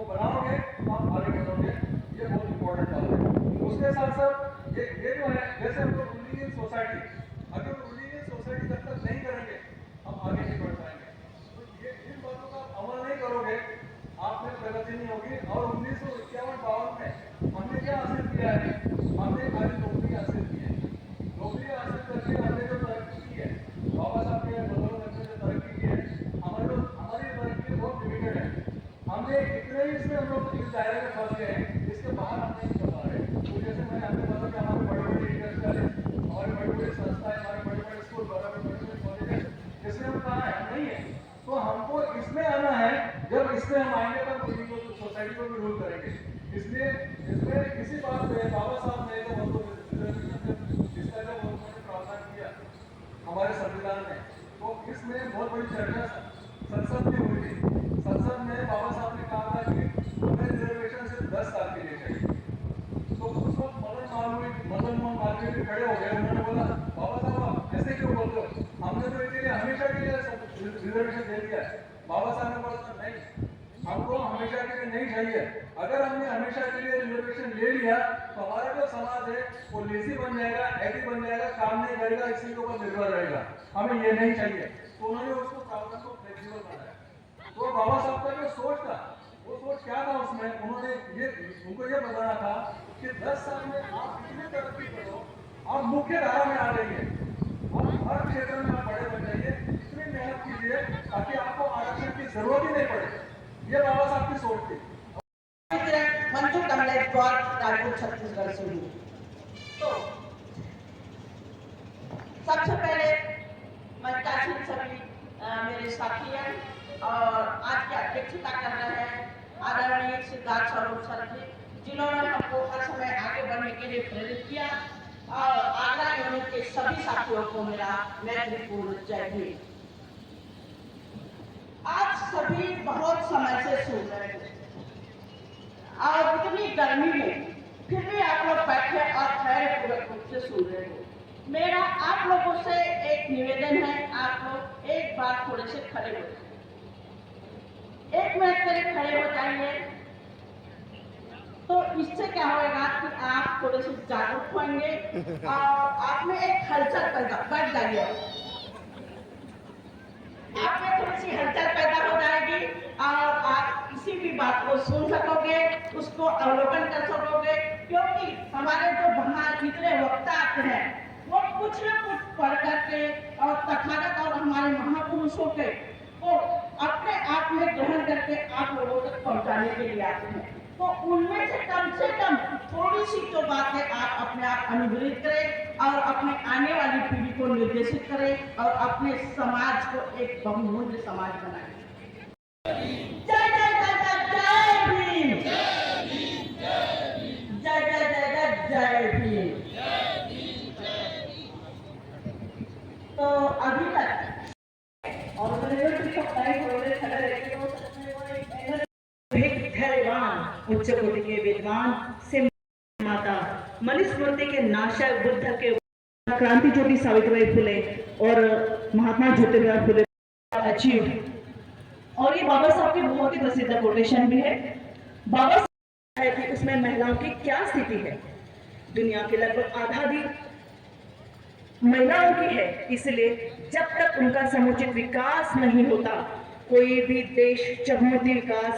बनाओगे तो आप आगे बढ़ोगे, ये बहुत इंपॉर्टेंट बात है। उसके साथ साथ ये जो है, जैसे हम लोग रिलीजियस सोसाइटी, अगर रिलीजियस सोसाइटी जब तक नहीं करेंगे हम आगे नहीं बढ़ पाएंगे। तो ये इन बातों का अमल नहीं करोगे, आप में प्रगति नहीं होगी। और 1951-52 में हमने क्या हासिल किया है? हमने खाली नौकरी हासिल की है। नौकरी हासिल करके हमने जो तरक्की की है, बाबा साहब के बदौलत हमने जो तरक्की की है, हमारी तरक्की बहुत लिमिटेड है। हमने इतने ही इसमें हम लोग इस दायरे में फंस गए हैं, इसके बाहर हम नहीं निकल पा रहे। तो जैसे मैंने आपको बताया कि हमारे बड़े-बड़े इंडस्ट्रियल, हमारे बड़े-बड़े संस्थाएं, हमारे बड़े-बड़े स्कूल, बड़े-बड़े कॉलेज, इसमें हम कहाँ है? हम नहीं है। तो हमको इसमें आना है। जब इसमें हम आएंगे तब सोसाइटी को भी रूल करेंगे। इसलिए इसमें किसी बात पे बाबा साहब ने तो हमको जिसका जब उन्होंने प्रावधान किया हमारे संविधान में, तो इसमें बहुत बड़ी चर्चा संसद में हुई थी। संसद में बाबा साहब ने कहा था कि हमें रिजर्वेशन सिर्फ 10 साल के लिए चाहिए। तो उस वक्त मदन मोहन मालवीय भी खड़े हो गए। उन्होंने बोला, बाबा साहब ऐसे क्यों बोल रहे हो? हमने तो इसके लिए हमेशा के लिए रिजर्वेशन दे दिया है। बाबा साहब ने बोला नहीं, हमको हमेशा के लिए नहीं चाहिए। अगर हमने हमेशा के लिए रिजर्वेशन ले लिया तो हमारा जो समाज है वो लेजी बन जाएगा, ऐसी बन जाएगा, काम नहीं करेगा, इसी के ऊपर निर्भर रहेगा। हमें ये नहीं चाहिए। तो उन्होंने उसको प्रावधान को फ्लेक्सिबल बनाया। तो बाबा साहब का जो सोच था, वो सोच क्या था उसमें? उनको ये बताना था कि 10 साल में आप इतनी तरक्की करो, आप मुख्य धारा में आ जाइए, आप हर क्षेत्र में आप बड़े बन जाइए, इतनी मेहनत कीजिए ताकि आपको आरक्षण की जरूरत ही नहीं पड़े। ये बाबा साहब की सोच थी। मंजू कमलेश गौर रायपुर छत्तीसगढ़ से हूँ। तो सबसे पहले मंचासीन सभी मेरे साथी हैं और आज की अध्यक्षता कर रहे हैं आदरणीय सिद्धार्थ स्वरूप सर जी, जिन्होंने हमको हर समय आगे बढ़ने के लिए प्रेरित किया। और आगरा यूनिट के सभी साथियों को मेरा मैत्रीपूर्ण जय हिंद। आज सभी बहुत समय से सुन रहे हैं और इतनी गर्मी में फिर भी आप लोग बैठे और धैर्य पूर्वक रूप से सुन रहे हो। मेरा आप लोगों से एक निवेदन है, आप लोग एक बार थोड़े से खड़े हो जाइए, 1 मिनट के लिए खड़े हो जाइए। तो इससे क्या होगा कि आप थोड़े से जागरूक होंगे और आप में एक हलचल पैदा बढ़ जाएगी, आप में थोड़ी सी हलचल पैदा हो जाएगी और आप किसी भी बात को सुन सकोगे, उसको अवलोकन कर सकोगे। क्योंकि हमारे जो वहाँ जितने वक्ता आते हैं वो कुछ न कुछ पढ़ करके और तथागत और हमारे महापुरुषों के को अपने आप में ग्रहण करके आप लोगों तक पहुँचाने के लिए आते हैं। तो उनमें से कम थोड़ी सी जो बात है आप अपने आप अनुग्रहित करें और अपने आने वाली पीढ़ी को निर्देशित करें और अपने समाज को एक बहुमूल्य समाज बनाएं। जय जय जय जय जय भीम, जय जय जय जय जय भीम। अभी तक और खड़े रहते हो सच में वो एक धैर्यवान उच्च कोटि के विद्वान से माता मनुस्मृति के नाशक बुद्ध के क्रांति ज्योति सावित्रीबाई फुले और महात्मा ज्योतिराव फुले अचीव। और ये बाबा साहब की बहुत ही प्रसिद्ध कोटेशन भी है। बाबा साहब है कि उसमें महिलाओं की क्या स्थिति है। दुनिया के लगभग आधादी महिलाओं की है, इसलिए जब तक उनका समुचित विकास नहीं होता कोई भी देश चहुमुखी विकास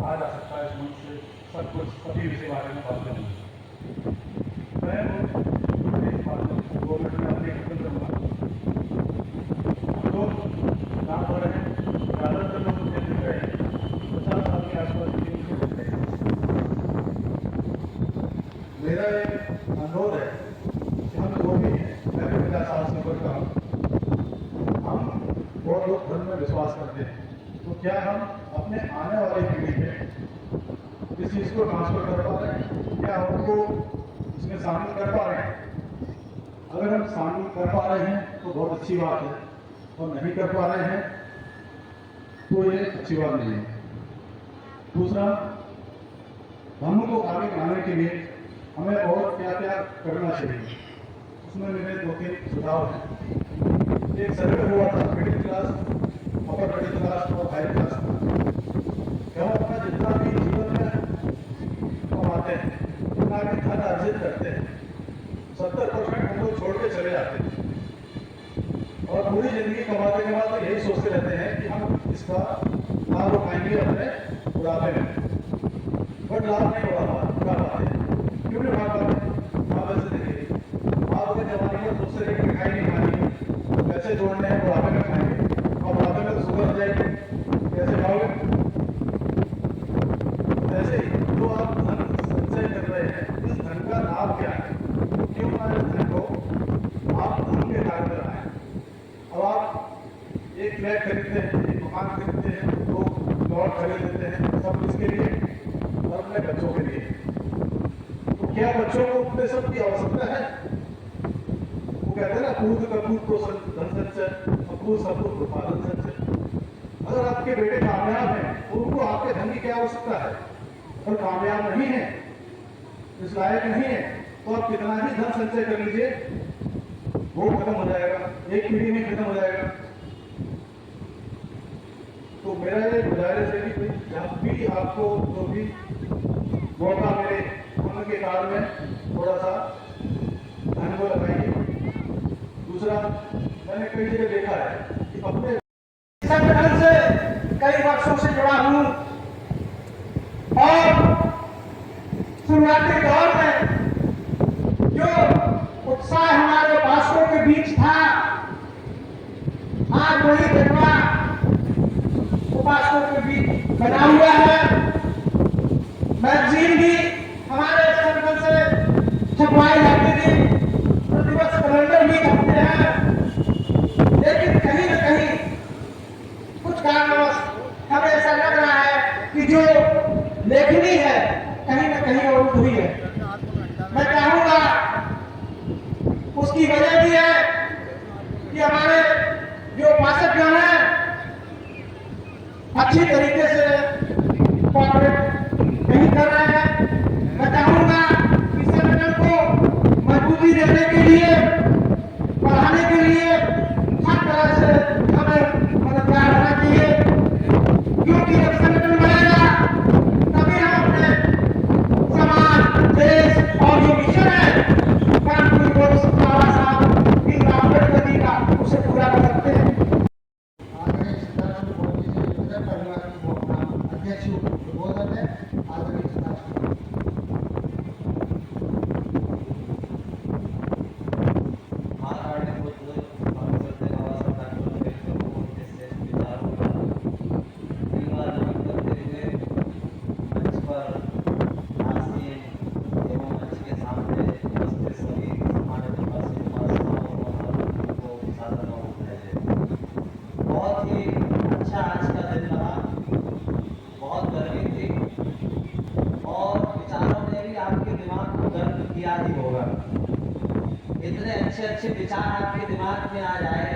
आ जा सकता है। मुझ से सब कुछ सभी विषय बारे में बात करनी मैं गवर्नमेंट में अपने खत्म करूँगा तो काम हो रहे हैं। ज़्यादातर लोग मुझे दिख रहे हैं 50 साल के आसपास की उनको दिख रहे हैं। मेरा एक अनुरोध है कि हम जो भी हैं, मैं भी 50 साल से ऊपर का हूँ, हम बहुत लोग धर्म में विश्वास करते हैं, तो क्या हम अपने आने वाली पीढ़ी में इस चीज़ को ट्रांसफर कर पा रहे हैं, क्या उनको इसमें शामिल कर पा रहे हैं? अगर हम शामिल कर पा रहे हैं तो बहुत अच्छी बात है, और नहीं कर पा रहे हैं तो ये अच्छी बात नहीं है। दूसरा, धर्म को आगे बढ़ाने के लिए हमें और क्या क्या करना चाहिए, उसमें मेरे 2-3 सुझाव हैं। एक सर्वे हुआ था middle class, upper middle class और हाई क्लास का। हम अपना जितना भी जीवन में कमाते हैं, जितना भी धन अर्जित करते हैं, 70% हम लोग छोड़ के चले जाते हैं और पूरी जिंदगी कमाने के बाद यही सोचते रहते हैं कि हम इसका लाभ उठाएंगे अपने बुढ़ापे में, बट लाभ नहीं उठा पाते। क्यों नहीं उठा पाते? आप ऐसे देखिए, आपके जमाने में दूसरे की मिठाई नहीं खानी, पैसे जोड़ने हैं बुढ़ापे में खाएंगे, और बुढ़ापे में तो शुगर हो जाएगी, कैसे खाओगे? ऐसे ही जो आप धन संचय कर रहे हैं, इस धन का लाभ क्या है? क्यों ना इस धन को आप धन के कार्य में लगाएं। अब आप एक फ्लैट खरीदते हैं, एक मकान खरीदते हैं, 2 प्लॉट खरीद लेते हैं, सब किसके लिए? और अपने बच्चों के लिए। तो क्या बच्चों को अपने सब की आवश्यकता है? वो कहते हैं ना, कूद कपूत को धन संचय, अपूत सपूत उत्पादन संचय। अगर आपके बेटे कामयाब हैं तो उनको आपके धन की क्या आवश्यकता है? और कामयाब नहीं है, इस लायक नहीं है, तो आप कितना ही धन संचय कर लीजिए, वो खत्म हो जाएगा, एक पीढ़ी में खत्म हो जाएगा। तो मेरा ये गुजारिश है कि जब भी आपको जो भी मौका मिले, उनके कार्य में थोड़ा सा धन को लगाइए। दूसरा, मैंने कई जगह देखा है कि अपने संगठन से कई वर्षों से जुड़ा हूं और शुरुआती दौर में जो उत्साह हमारे उपासकों के बीच था, आज वही जज्बा उपासकों के बीच बना हुआ है। मैगजीन भी हमारे संगठन से छपवाई जाती थी, प्रतिवर्ष कैलेंडर भी छपते हैं, लेकिन कहीं न कहीं कुछ कारणवश हमें ऐसा लग रहा है कि जो लेखनी है कहीं न कहीं और हुई है। मैं चाहूंगा उसकी वजह भी है कि हमारे जो उपासक गण हैं अच्छी तरीके से कॉपरेट नहीं कर रहे हैं। मैं चाहूंगा कि संगठन को मजबूती देने के लिए, बढ़ाने के लिए हर तरह से हमें मददगार होना चाहिए, क्योंकि जब संगठन बढ़ेगा तभी हम अपने समाज, देश और जो मिशन है अम्बेडकर जी का, उसे पूरा कर सकते हैं। आदरणीय सिद्धार्थ बोर्ड जी से गुजर परिवार की अध्यक्ष उद्बोधन है। आदरणीय सिद्धार्थ बहुत ही अच्छा आज का दिन रहा। बहुत गर्मी थी और विचारों ने भी आपके दिमाग को गर्म किया ही होगा। इतने अच्छे अच्छे विचार आपके दिमाग में आ जाए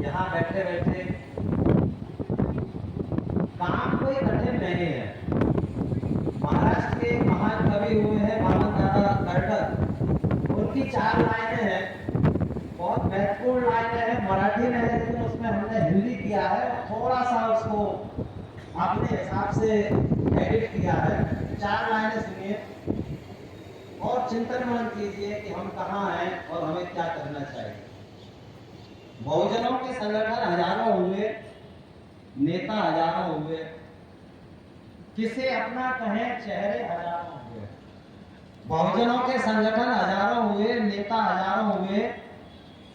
यहाँ बैठे बैठे। काम कोई कठिन नहीं है। महाराष्ट्र के महान कवि हुए हैं वामन दादा कर्टक, उनकी 4 लाइनें हैं, बहुत महत्वपूर्ण लाइनें हैं, मराठी में है लेकिन उसमें हमने हिंदी किया है और थोड़ा सा उसको अपने हिसाब से एडिट किया है। 4 लाइनें सुनिए और चिंतन मनन कीजिए कि हम कहाँ हैं और हमें क्या करना चाहिए। बहुजनों के संगठन हजारों हुए, नेता हजारों हुए, किसे अपना कहें चेहरे हजारों हुए। बहुजनों के संगठन हजारों हुए, नेता हजारों हुए,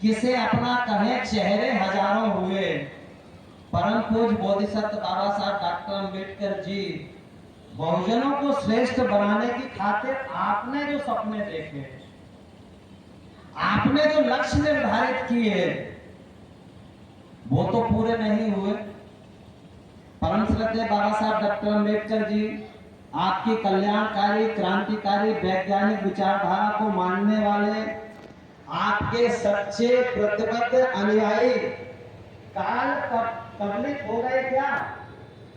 किसे अपना कहें चेहरे हजारों हुए। परम पूज्य बोधिसत्व बाबा साहब डॉक्टर अंबेडकर जी बहुजनों को श्रेष्ठ बनाने की खातिर आपने जो सपने देखे, आपने जो लक्ष्य निर्धारित किए, वो तो पूरे नहीं हुए। परम श्रद्धेय बाबा साहब डॉक्टर अंबेडकर जी आपकी कल्याणकारी, क्रांतिकारी, वैज्ञानिक विचारधारा को मानने वाले आपके सच्चे प्रतिबद्ध अनुयायी काल कबलित हो गए क्या?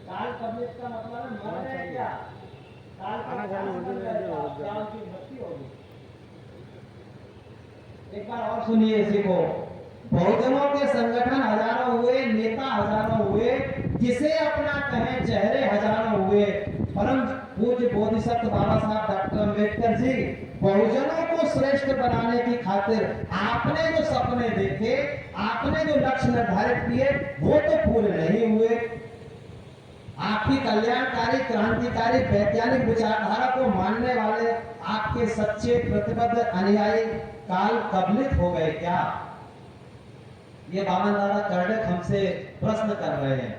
काल कबलित का मतलब है मर गए क्या? काल क्या उनकी मृत्यु होगी? एक बार और सुनिए इसी को। बहुजनों के संगठन हजारों हुए, नेता हजारों हुए, किसे अपना कहें चेहरे हजारों हुए। परम पूज्य बोधिसत्व बाबा साहब डॉक्टर अंबेडकर जी बहुजनों को श्रेष्ठ बनाने की खातिर आपने जो सपने देखे, आपने जो लक्ष्य निर्धारित किए, वो तो पूरे नहीं हुए। आपकी कल्याणकारी, क्रांतिकारी, वैज्ञानिक विचारधारा को मानने वाले आपके सच्चे प्रतिबद्ध अनुयायी काल कबलित हो गए क्या? ये वामन दादा कर्डक हमसे प्रश्न कर रहे हैं।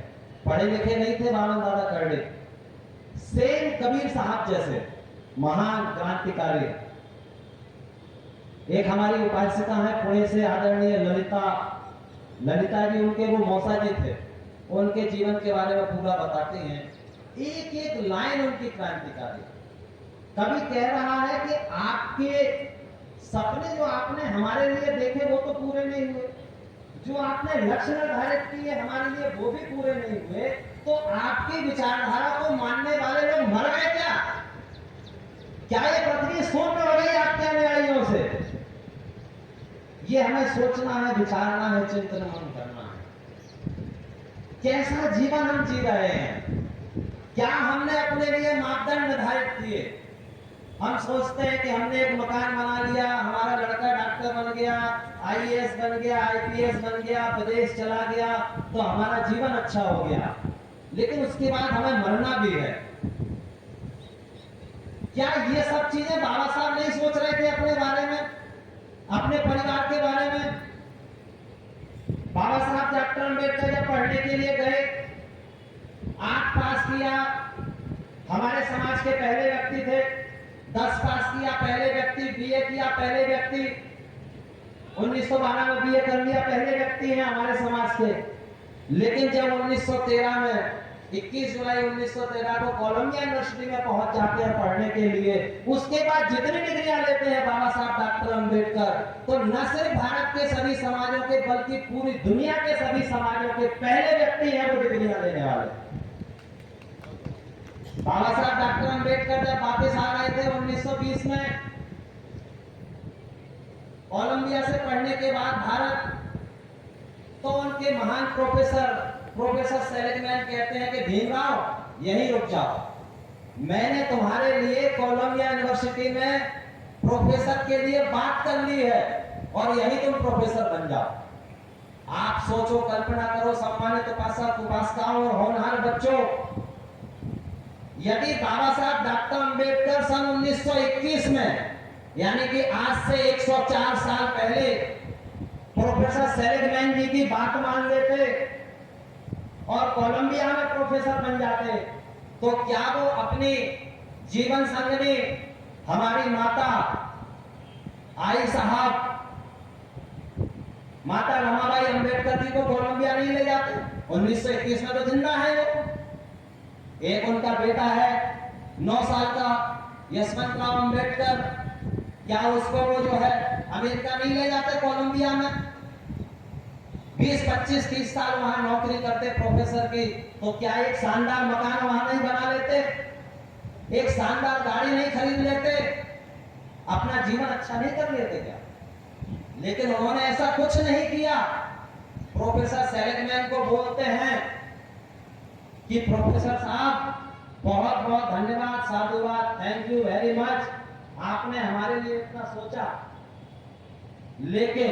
पढ़े लिखे नहीं थे वामन दादा कर्डक, सेम कबीर साहब जैसे महान क्रांतिकारी। एक हमारी उपासिका है पुणे से, आदरणीय ललिता जी, उनके वो मौसा जी थे, उनके जीवन के बारे में पूरा बताते हैं। एक एक लाइन उनकी क्रांतिकारी। कवि कह रहा है कि आपके सपने जो आपने हमारे लिए देखे वो तो पूरे नहीं हुए, जो आपने लक्ष्य निर्धारित किए हमारे लिए वो भी पूरे नहीं हुए, तो आपकी विचारधारा को मानने वाले लोग मर गए क्या? क्या ये पृथ्वी शून्य हो गई आपके अनुयायियों से? ये हमें सोचना है, विचारना है, चिंतन मनन करना है। कैसा जीवन हम जी रहे हैं? क्या हमने अपने लिए मापदंड निर्धारित किए? हम सोचते हैं कि हमने एक मकान बना लिया, हमारा लड़का डॉक्टर बन गया, आईएएस बन गया, आईपीएस बन गया, विदेश चला गया, तो हमारा जीवन अच्छा हो गया। लेकिन उसके बाद हमें मरना भी है। क्या ये सब चीजें बाबा साहब नहीं सोच रहे थे अपने बारे में, अपने परिवार के बारे में? बाबा साहब डॉक्टर अंबेडकर जब पढ़ने के लिए गए, 8 पास किया, हमारे समाज के पहले व्यक्ति थे। 10 पास किया पहले व्यक्ति, बीए किया पहले व्यक्ति, 1912 में बीए कर लिया पहले व्यक्ति हैं हमारे समाज के। लेकिन जब 1913 में 21 जुलाई 1913 को कोलंबिया यूनिवर्सिटी में पहुंच जाते हैं पढ़ने के लिए, उसके बाद जितनी डिग्रियां लेते हैं बाबा साहब डॉक्टर अंबेडकर, तो न सिर्फ भारत के सभी समाजों के बल्कि पूरी दुनिया के सभी समाजों के पहले व्यक्ति हैं वो डिग्रियां लेने वाले। बाबा साहब डॉक्टर अंबेडकर जब वापस आ रहे थे 1920 में कोलंबिया से पढ़ने के बाद भारत, तो उनके महान प्रोफेसर सेलिगमैन कहते हैं कि भीमराव यहीं रुक जाओ, मैंने तुम्हारे लिए कोलंबिया यूनिवर्सिटी में प्रोफेसर के लिए बात कर ली है और यहीं तुम प्रोफेसर बन जाओ। आप सोचो, कल्पना करो सम्मानित उपासक उपासिकाओं और होनहार बच्चों, यदि बाबा साहब डॉक्टर अंबेडकर सन 1921 में, यानी कि आज से 104 साल पहले प्रोफेसर सेलिगमैन जी की बात मान लेते और कोलंबिया में प्रोफेसर बन जाते, तो क्या वो अपनी जीवन संगनी हमारी माता आई साहब, माता रमाबाई अंबेडकर जी को कोलंबिया नहीं ले जाते? 1921 में तो जिंदा है वो। एक उनका बेटा है 9 साल का यशवंतराव अंबेडकर, क्या उसको वो जो है अमेरिका नहीं ले जाते, कोलंबिया में 20, 25, 30 साल वहां नौकरी करते प्रोफेसर की, तो क्या एक शानदार मकान वहां नहीं बना लेते, एक शानदार गाड़ी नहीं खरीद लेते, अपना जीवन अच्छा नहीं कर लेते क्या? लेकिन उन्होंने ऐसा कुछ नहीं किया। प्रोफेसर सेलिगमैन को बोलते हैं कि प्रोफेसर साहब बहुत बहुत धन्यवाद, साधुवाद, थैंक यू वेरी मच, आपने हमारे लिए इतना सोचा, लेकिन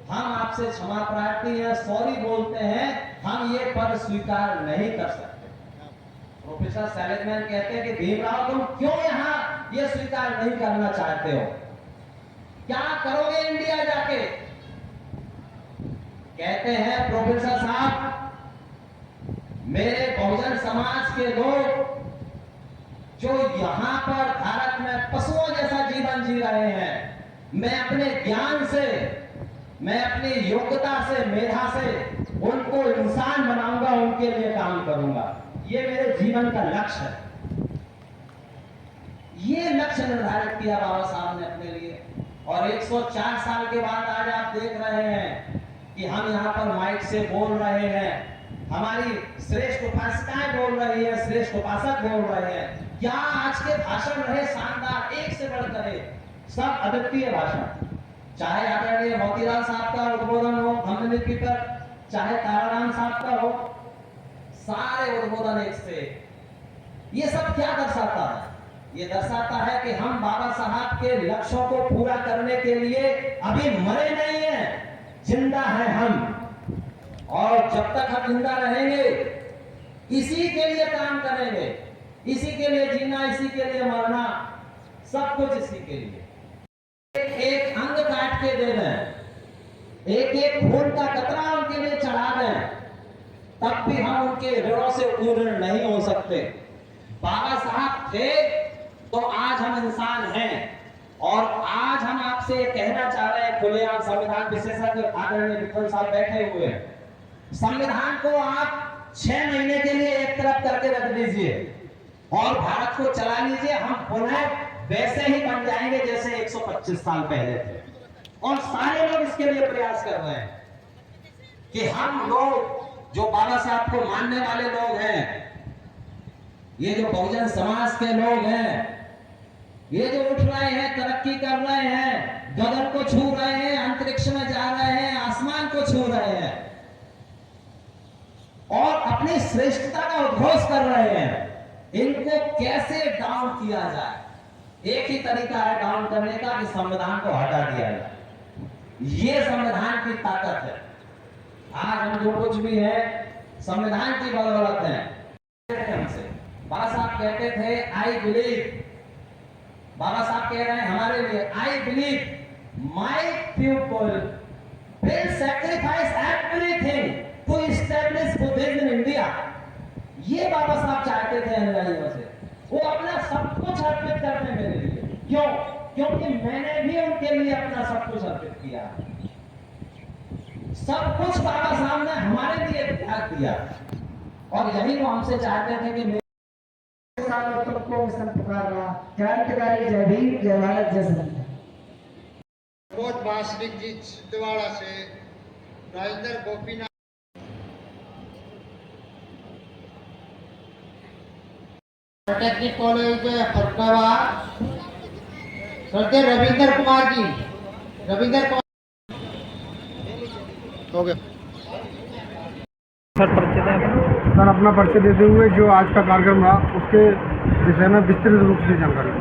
हम आपसे क्षमा प्रार्थी हैं, सॉरी बोलते हैं, हम ये पद स्वीकार नहीं कर सकते। प्रोफेसर सेलिगमैन कहते हैं कि भीमराव तुम क्यों यहाँ ये स्वीकार नहीं करना चाहते हो, क्या करोगे इंडिया जाके? कहते हैं प्रोफेसर साहब, मेरे बहुजन समाज के लोग जो यहाँ पर भारत में पशुओं जैसा जीवन जी रहे हैं, मैं अपने ज्ञान से, मैं अपनी योग्यता से, मेधा से उनको इंसान बनाऊंगा, उनके लिए काम करूंगा। ये मेरे जीवन का लक्ष्य है। ये लक्ष्य निर्धारित किया बाबा साहब ने अपने लिए। और 104 साल के बाद आज आप देख रहे हैं कि हम यहाँ पर माइक से बोल रहे हैं, हमारी श्रेष्ठ उपासिकाएं बोल रही है, श्रेष्ठ उपासक बोल रहे हैं। क्या आज के भाषण रहे शानदार, एक से बढ़कर एक, सब अद्वितीय भाषण, चाहे आदरणीय मोतीलाल साहब का उद्बोधन हो धम्मलिपि पर, चाहे ताराराम साहब का हो, सारे उद्बोधन एक से। ये सब क्या दर्शाता है? ये दर्शाता है कि हम बाबा साहब के लक्ष्यों को पूरा करने के लिए अभी मरे नहीं हैं, जिंदा हैं हम। और जब तक हम जिंदा रहेंगे इसी के लिए काम करेंगे, इसी के लिए जीना, इसी के लिए मरना, सब कुछ इसी के लिए। एक एक अंग काट के दे दें, एक एक खून का कतरा उनके लिए चढ़ा दें, तब भी हम उनके ऋणों से पूर्ण नहीं हो सकते। बाबा साहब थे तो आज हम इंसान हैं। और आज हम आपसे कहना चाह रहे हैं खुलेआम, संविधान विशेषज्ञ आदरणीय विक्रम साहब बैठे हुए हैं, संविधान को आप 6 महीने के लिए एक तरफ करके रख दीजिए और भारत को चला लीजिए, हम पुनः वैसे ही बन जाएंगे जैसे 125 साल पहले थे। और सारे लोग इसके लिए प्रयास कर रहे हैं कि हम लोग जो बाबा साहब को मानने वाले लोग हैं, ये जो बहुजन समाज के लोग हैं, ये जो उठ रहे हैं, तरक्की कर रहे हैं, गगन को छू रहे हैं, अंतरिक्ष में जा रहे हैं, आसमान को छू रहे हैं और अपनी श्रेष्ठता का उद्घोष कर रहे हैं, इनको कैसे डाउन किया जाए? एक ही तरीका है डाउन करने का कि संविधान को हटा दिया जाए। ये संविधान की ताकत है। आज हम जो कुछ भी है संविधान की बदौलत है। हमसे बाबा साहब कहते थे आई बिलीव, बाबा साहब कह रहे हैं हमारे लिए I believe my people will sacrifice everything to establish Buddhism in India. ये बाबा साहब चाहते थे अनुयायियों से, वो अपना सब कुछ अर्पित करते मेरे लिए। क्यों? क्योंकि मैंने भी उनके लिए अपना सब कुछ अर्पित किया। सब कुछ बाबा साहब ने हमारे लिए त्याग दिया और यही वो हमसे चाहते थे कि क्रांतिकारी जय भीम, जय भारत, जय संविधान। बहुत वासनिक जी छिंदवाड़ा से, राजेंद्र गोपीनाथ पॉलिटेक्निक कॉलेज फरुखाबाद, श्रद्धेय रविंद्र कुमार जी, रविंद्र कुमार ओके सर, परिचय दें सर, अपना परिचय देते हुए जो आज का कार्यक्रम रहा उसके विषय में विस्तृत रूप से जानकारी।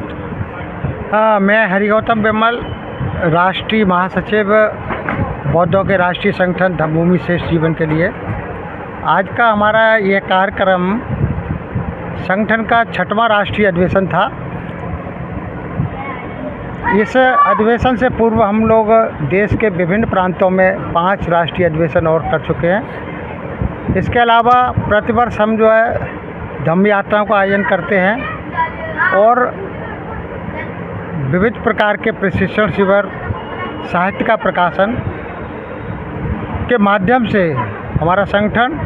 मैं हरिगौतम विमल, राष्ट्रीय महासचिव बौद्धों के राष्ट्रीय संगठन धम्मभूमि श्रेष्ठ जीवन के लिए। आज का हमारा यह कार्यक्रम संगठन का 6वां राष्ट्रीय अधिवेशन था। इस अधिवेशन से पूर्व हम लोग देश के विभिन्न प्रांतों में 5 राष्ट्रीय अधिवेशन और कर चुके हैं। इसके अलावा प्रतिवर्ष हम जो है धम्म यात्राओं का आयोजन करते हैं और विविध प्रकार के प्रशिक्षण शिविर, साहित्य का प्रकाशन के माध्यम से हमारा संगठन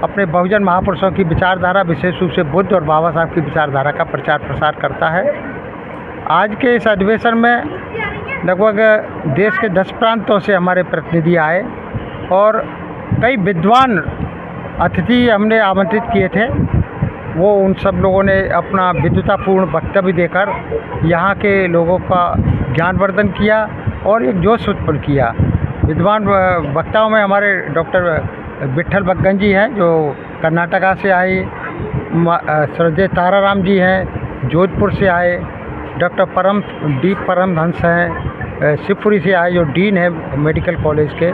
अपने बहुजन महापुरुषों की विचारधारा, विशेष रूप से बुद्ध और बाबा साहब की विचारधारा का प्रचार प्रसार करता है। आज के इस अधिवेशन में लगभग देश के 10 प्रांतों से हमारे प्रतिनिधि आए और कई विद्वान अतिथि हमने आमंत्रित किए थे। वो उन सब लोगों ने अपना विद्वतापूर्ण वक्तव्य देकर यहाँ के लोगों का ज्ञानवर्धन किया और एक जोश उत्पन्न किया। विद्वान वक्ताओं में हमारे डॉक्टर विट्ठल बग्गन जी हैं जो कर्नाटका से आए, श्रद्धेय ताराराम जी हैं जोधपुर से आए, डॉक्टर परमहंस हैं शिवपुरी से आए जो डीन है मेडिकल कॉलेज के,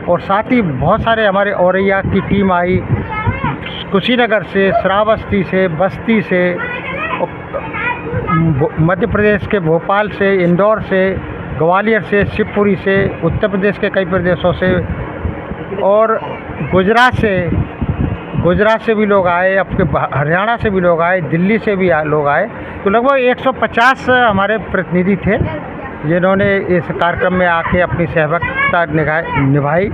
और साथ ही बहुत सारे हमारे औरैया की टीम आई, कुशीनगर से, श्रावस्ती से, बस्ती से, मध्य प्रदेश के भोपाल से, इंदौर से, ग्वालियर से, शिवपुरी से, उत्तर प्रदेश के कई प्रदेशों से और गुजरात से भी लोग आए, अपने हरियाणा से भी लोग आए, दिल्ली से भी लोग आए। तो लगभग 150 हमारे प्रतिनिधि थे जिन्होंने इस कार्यक्रम में आके अपनी सहभागिता निभाई।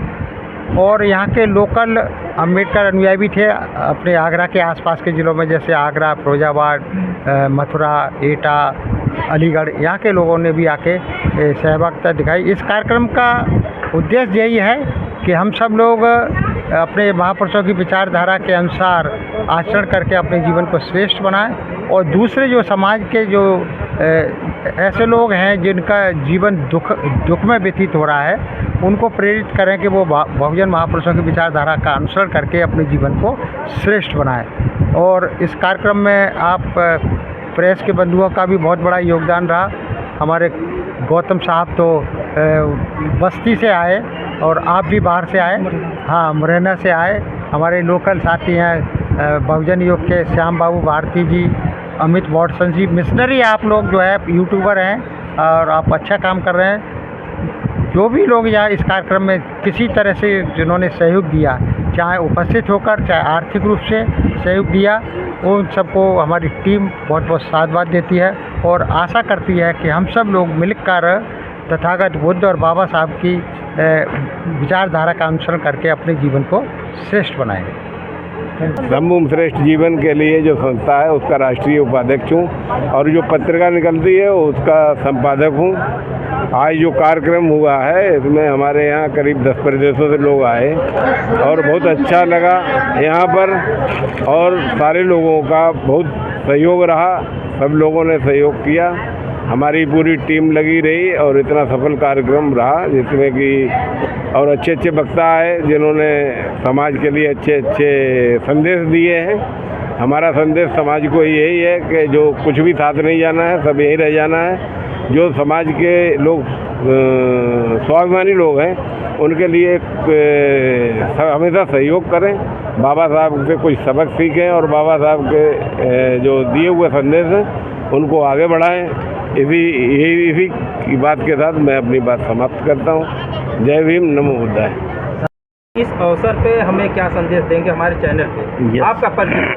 और यहाँ के लोकल अम्बेडकर अनुयायी भी थे अपने आगरा के आसपास के ज़िलों में, जैसे आगरा, फिरोजाबाद, मथुरा, एटा, अलीगढ़, यहाँ के लोगों ने भी आके सहभागिता दिखाई। इस कार्यक्रम का उद्देश्य यही है कि हम सब लोग अपने महापुरुषों की विचारधारा के अनुसार आचरण करके अपने जीवन को श्रेष्ठ बनाएं और दूसरे जो समाज के जो ऐसे लोग हैं जिनका जीवन दुख में व्यतीत हो रहा है, उनको प्रेरित करें कि वो बहुजन महापुरुषों की विचारधारा का अनुसरण करके अपने जीवन को श्रेष्ठ बनाएं। और इस कार्यक्रम में आप प्रेस के बंधुओं का भी बहुत बड़ा योगदान रहा। हमारे गौतम साहब तो बस्ती से आए और आप भी बाहर से आए, हाँ मुरैना से आए। हमारे लोकल साथी हैं बहुजन योग के श्याम बाबू भारती जी, अमित वॉटसन जी, मिशनरी आप लोग जो है यूट्यूबर हैं और आप अच्छा काम कर रहे हैं। जो भी लोग यहाँ इस कार्यक्रम में किसी तरह से जिन्होंने सहयोग दिया, चाहे उपस्थित होकर चाहे आर्थिक रूप से सहयोग दिया, उन सबको हमारी टीम बहुत बहुत साधुवाद देती है और आशा करती है कि हम सब लोग मिलकर तथागत बुद्ध और बाबा साहब की विचारधारा का अनुसरण करके अपने जीवन को श्रेष्ठ बनाएंगे। धम्म श्रेष्ठ जीवन के लिए जो संस्था है उसका राष्ट्रीय उपाध्यक्ष हूँ और जो पत्रिका निकलती है उसका संपादक हूँ। आज जो कार्यक्रम हुआ है इसमें हमारे यहाँ करीब 10 प्रदेशों से लोग आए और बहुत अच्छा लगा यहाँ पर, और सारे लोगों का बहुत सहयोग रहा, सब लोगों ने सहयोग किया, हमारी पूरी टीम लगी रही और इतना सफल कार्यक्रम रहा जिसमें कि और अच्छे अच्छे वक्ता आए जिन्होंने समाज के लिए अच्छे अच्छे संदेश दिए हैं। हमारा संदेश समाज को यही है कि जो कुछ भी साथ नहीं जाना है, सब यहीं रह जाना है। जो समाज के लोग स्वाभिमानी लोग हैं उनके लिए हमेशा सहयोग करें, बाबा साहब से कुछ सबक सीखें और बाबा साहब के जो दिए हुए संदेश हैं उनको आगे बढ़ाएं। इसी की बात के साथ मैं अपनी बात समाप्त करता हूँ। जय भीम, नमो बुद्धाय। इस अवसर पे हमें क्या संदेश देंगे हमारे चैनल पे? आपका परिचय।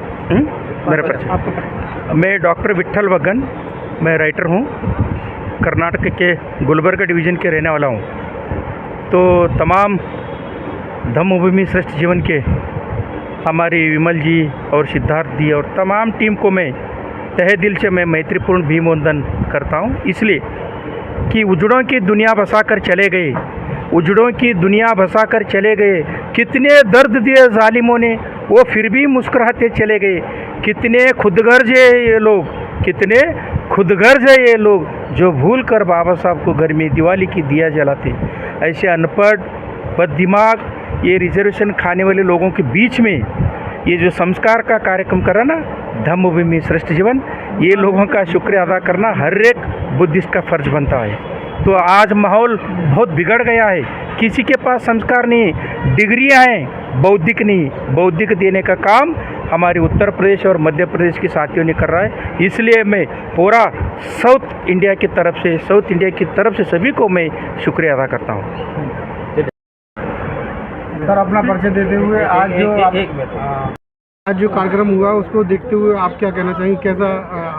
मेरा परिचय, मैं डॉक्टर विट्ठल बग्गन, मैं राइटर हूँ, कर्नाटक के गुलबर्गा डिवीज़न के रहने वाला हूँ। तो तमाम धम्मभूमि श्रेष्ठ जीवन के हमारी विमल जी और सिद्धार्थ जी और तमाम टीम को मैं तहे दिल से मैं मैत्रीपूर्ण भीमवंदन करता हूँ, इसलिए कि उजड़ों की दुनिया बसाकर चले गए, उजड़ों की दुनिया बसाकर चले गए, कितने दर्द दिए जालिमों ने वो फिर भी मुस्कुराते चले गए। कितने खुदगर्ज है ये लोग, कितने खुदगर्ज है ये लोग जो भूल कर बाबा साहब को घर में दिवाली की दिया जलाते। ऐसे अनपढ़ बददिमाग ये रिजर्वेशन खाने वाले लोगों के बीच में ये जो संस्कार का कार्यक्रम करा ना, धम्मभूमि श्रेष्ठ जीवन, ये लोगों का शुक्रिया अदा करना हर एक बुद्धिस्ट का फर्ज बनता है। तो आज माहौल बहुत बिगड़ गया है, किसी के पास संस्कार नहीं, डिग्रियां हैं, बौद्धिक नहीं। बौद्धिक देने का काम हमारे उत्तर प्रदेश और मध्य प्रदेश के साथियों ने कर रहा है। इसलिए मैं पूरा साउथ इंडिया की तरफ से सभी को मैं शुक्रिया अदा करता हूँ। सर, अपना परिचय देते हुए आज जो कार्यक्रम हुआ उसको देखते हुए आप क्या कहना चाहेंगे? कैसा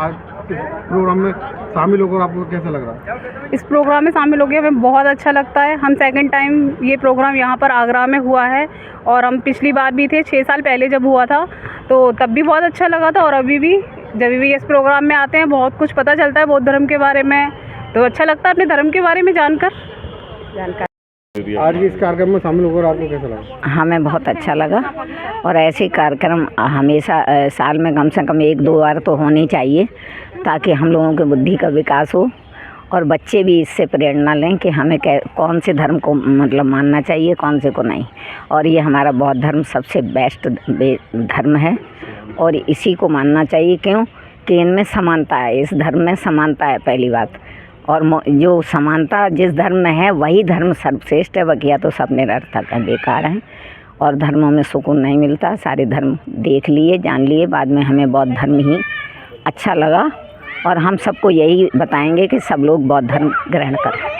आज इस प्रोग्राम में शामिल होकर आपको कैसा लग रहा है? इस प्रोग्राम में शामिल हो गया, हमें बहुत अच्छा लगता है। हम सेकंड टाइम ये प्रोग्राम यहाँ पर आगरा में हुआ है और हम पिछली बार भी थे 6 साल पहले जब हुआ था, तो तब भी बहुत अच्छा लगा था। और अभी भी जब भी इस प्रोग्राम में आते हैं बहुत कुछ पता चलता है बौद्ध धर्म के बारे में, तो अच्छा लगता है अपने धर्म के बारे में जानकर। आज भी इस कार्यक्रम में शामिल होकर आपको कैसा लगा? हमें बहुत अच्छा लगा और ऐसे कार्यक्रम हमेशा साल में कम से कम 1-2 बार तो होनी चाहिए, ताकि हम लोगों की बुद्धि का विकास हो और बच्चे भी इससे प्रेरणा लें कि हमें कौन से धर्म को मतलब मानना चाहिए, कौन से को नहीं। और ये हमारा बौद्ध धर्म सबसे बेस्ट धर्म है और इसी को मानना चाहिए। क्यों कि इनमें समानता है, इस धर्म में समानता है पहली बात। और जो समानता जिस धर्म में है वही धर्म सर्वश्रेष्ठ है, बकिया तो सब निरर्थक है, बेकार हैं और धर्मों में सुकून नहीं मिलता। सारे धर्म देख लिए, जान लिए, बाद में हमें बौद्ध धर्म ही अच्छा लगा और हम सबको यही बताएंगे कि सब लोग बौद्ध धर्म ग्रहण करें।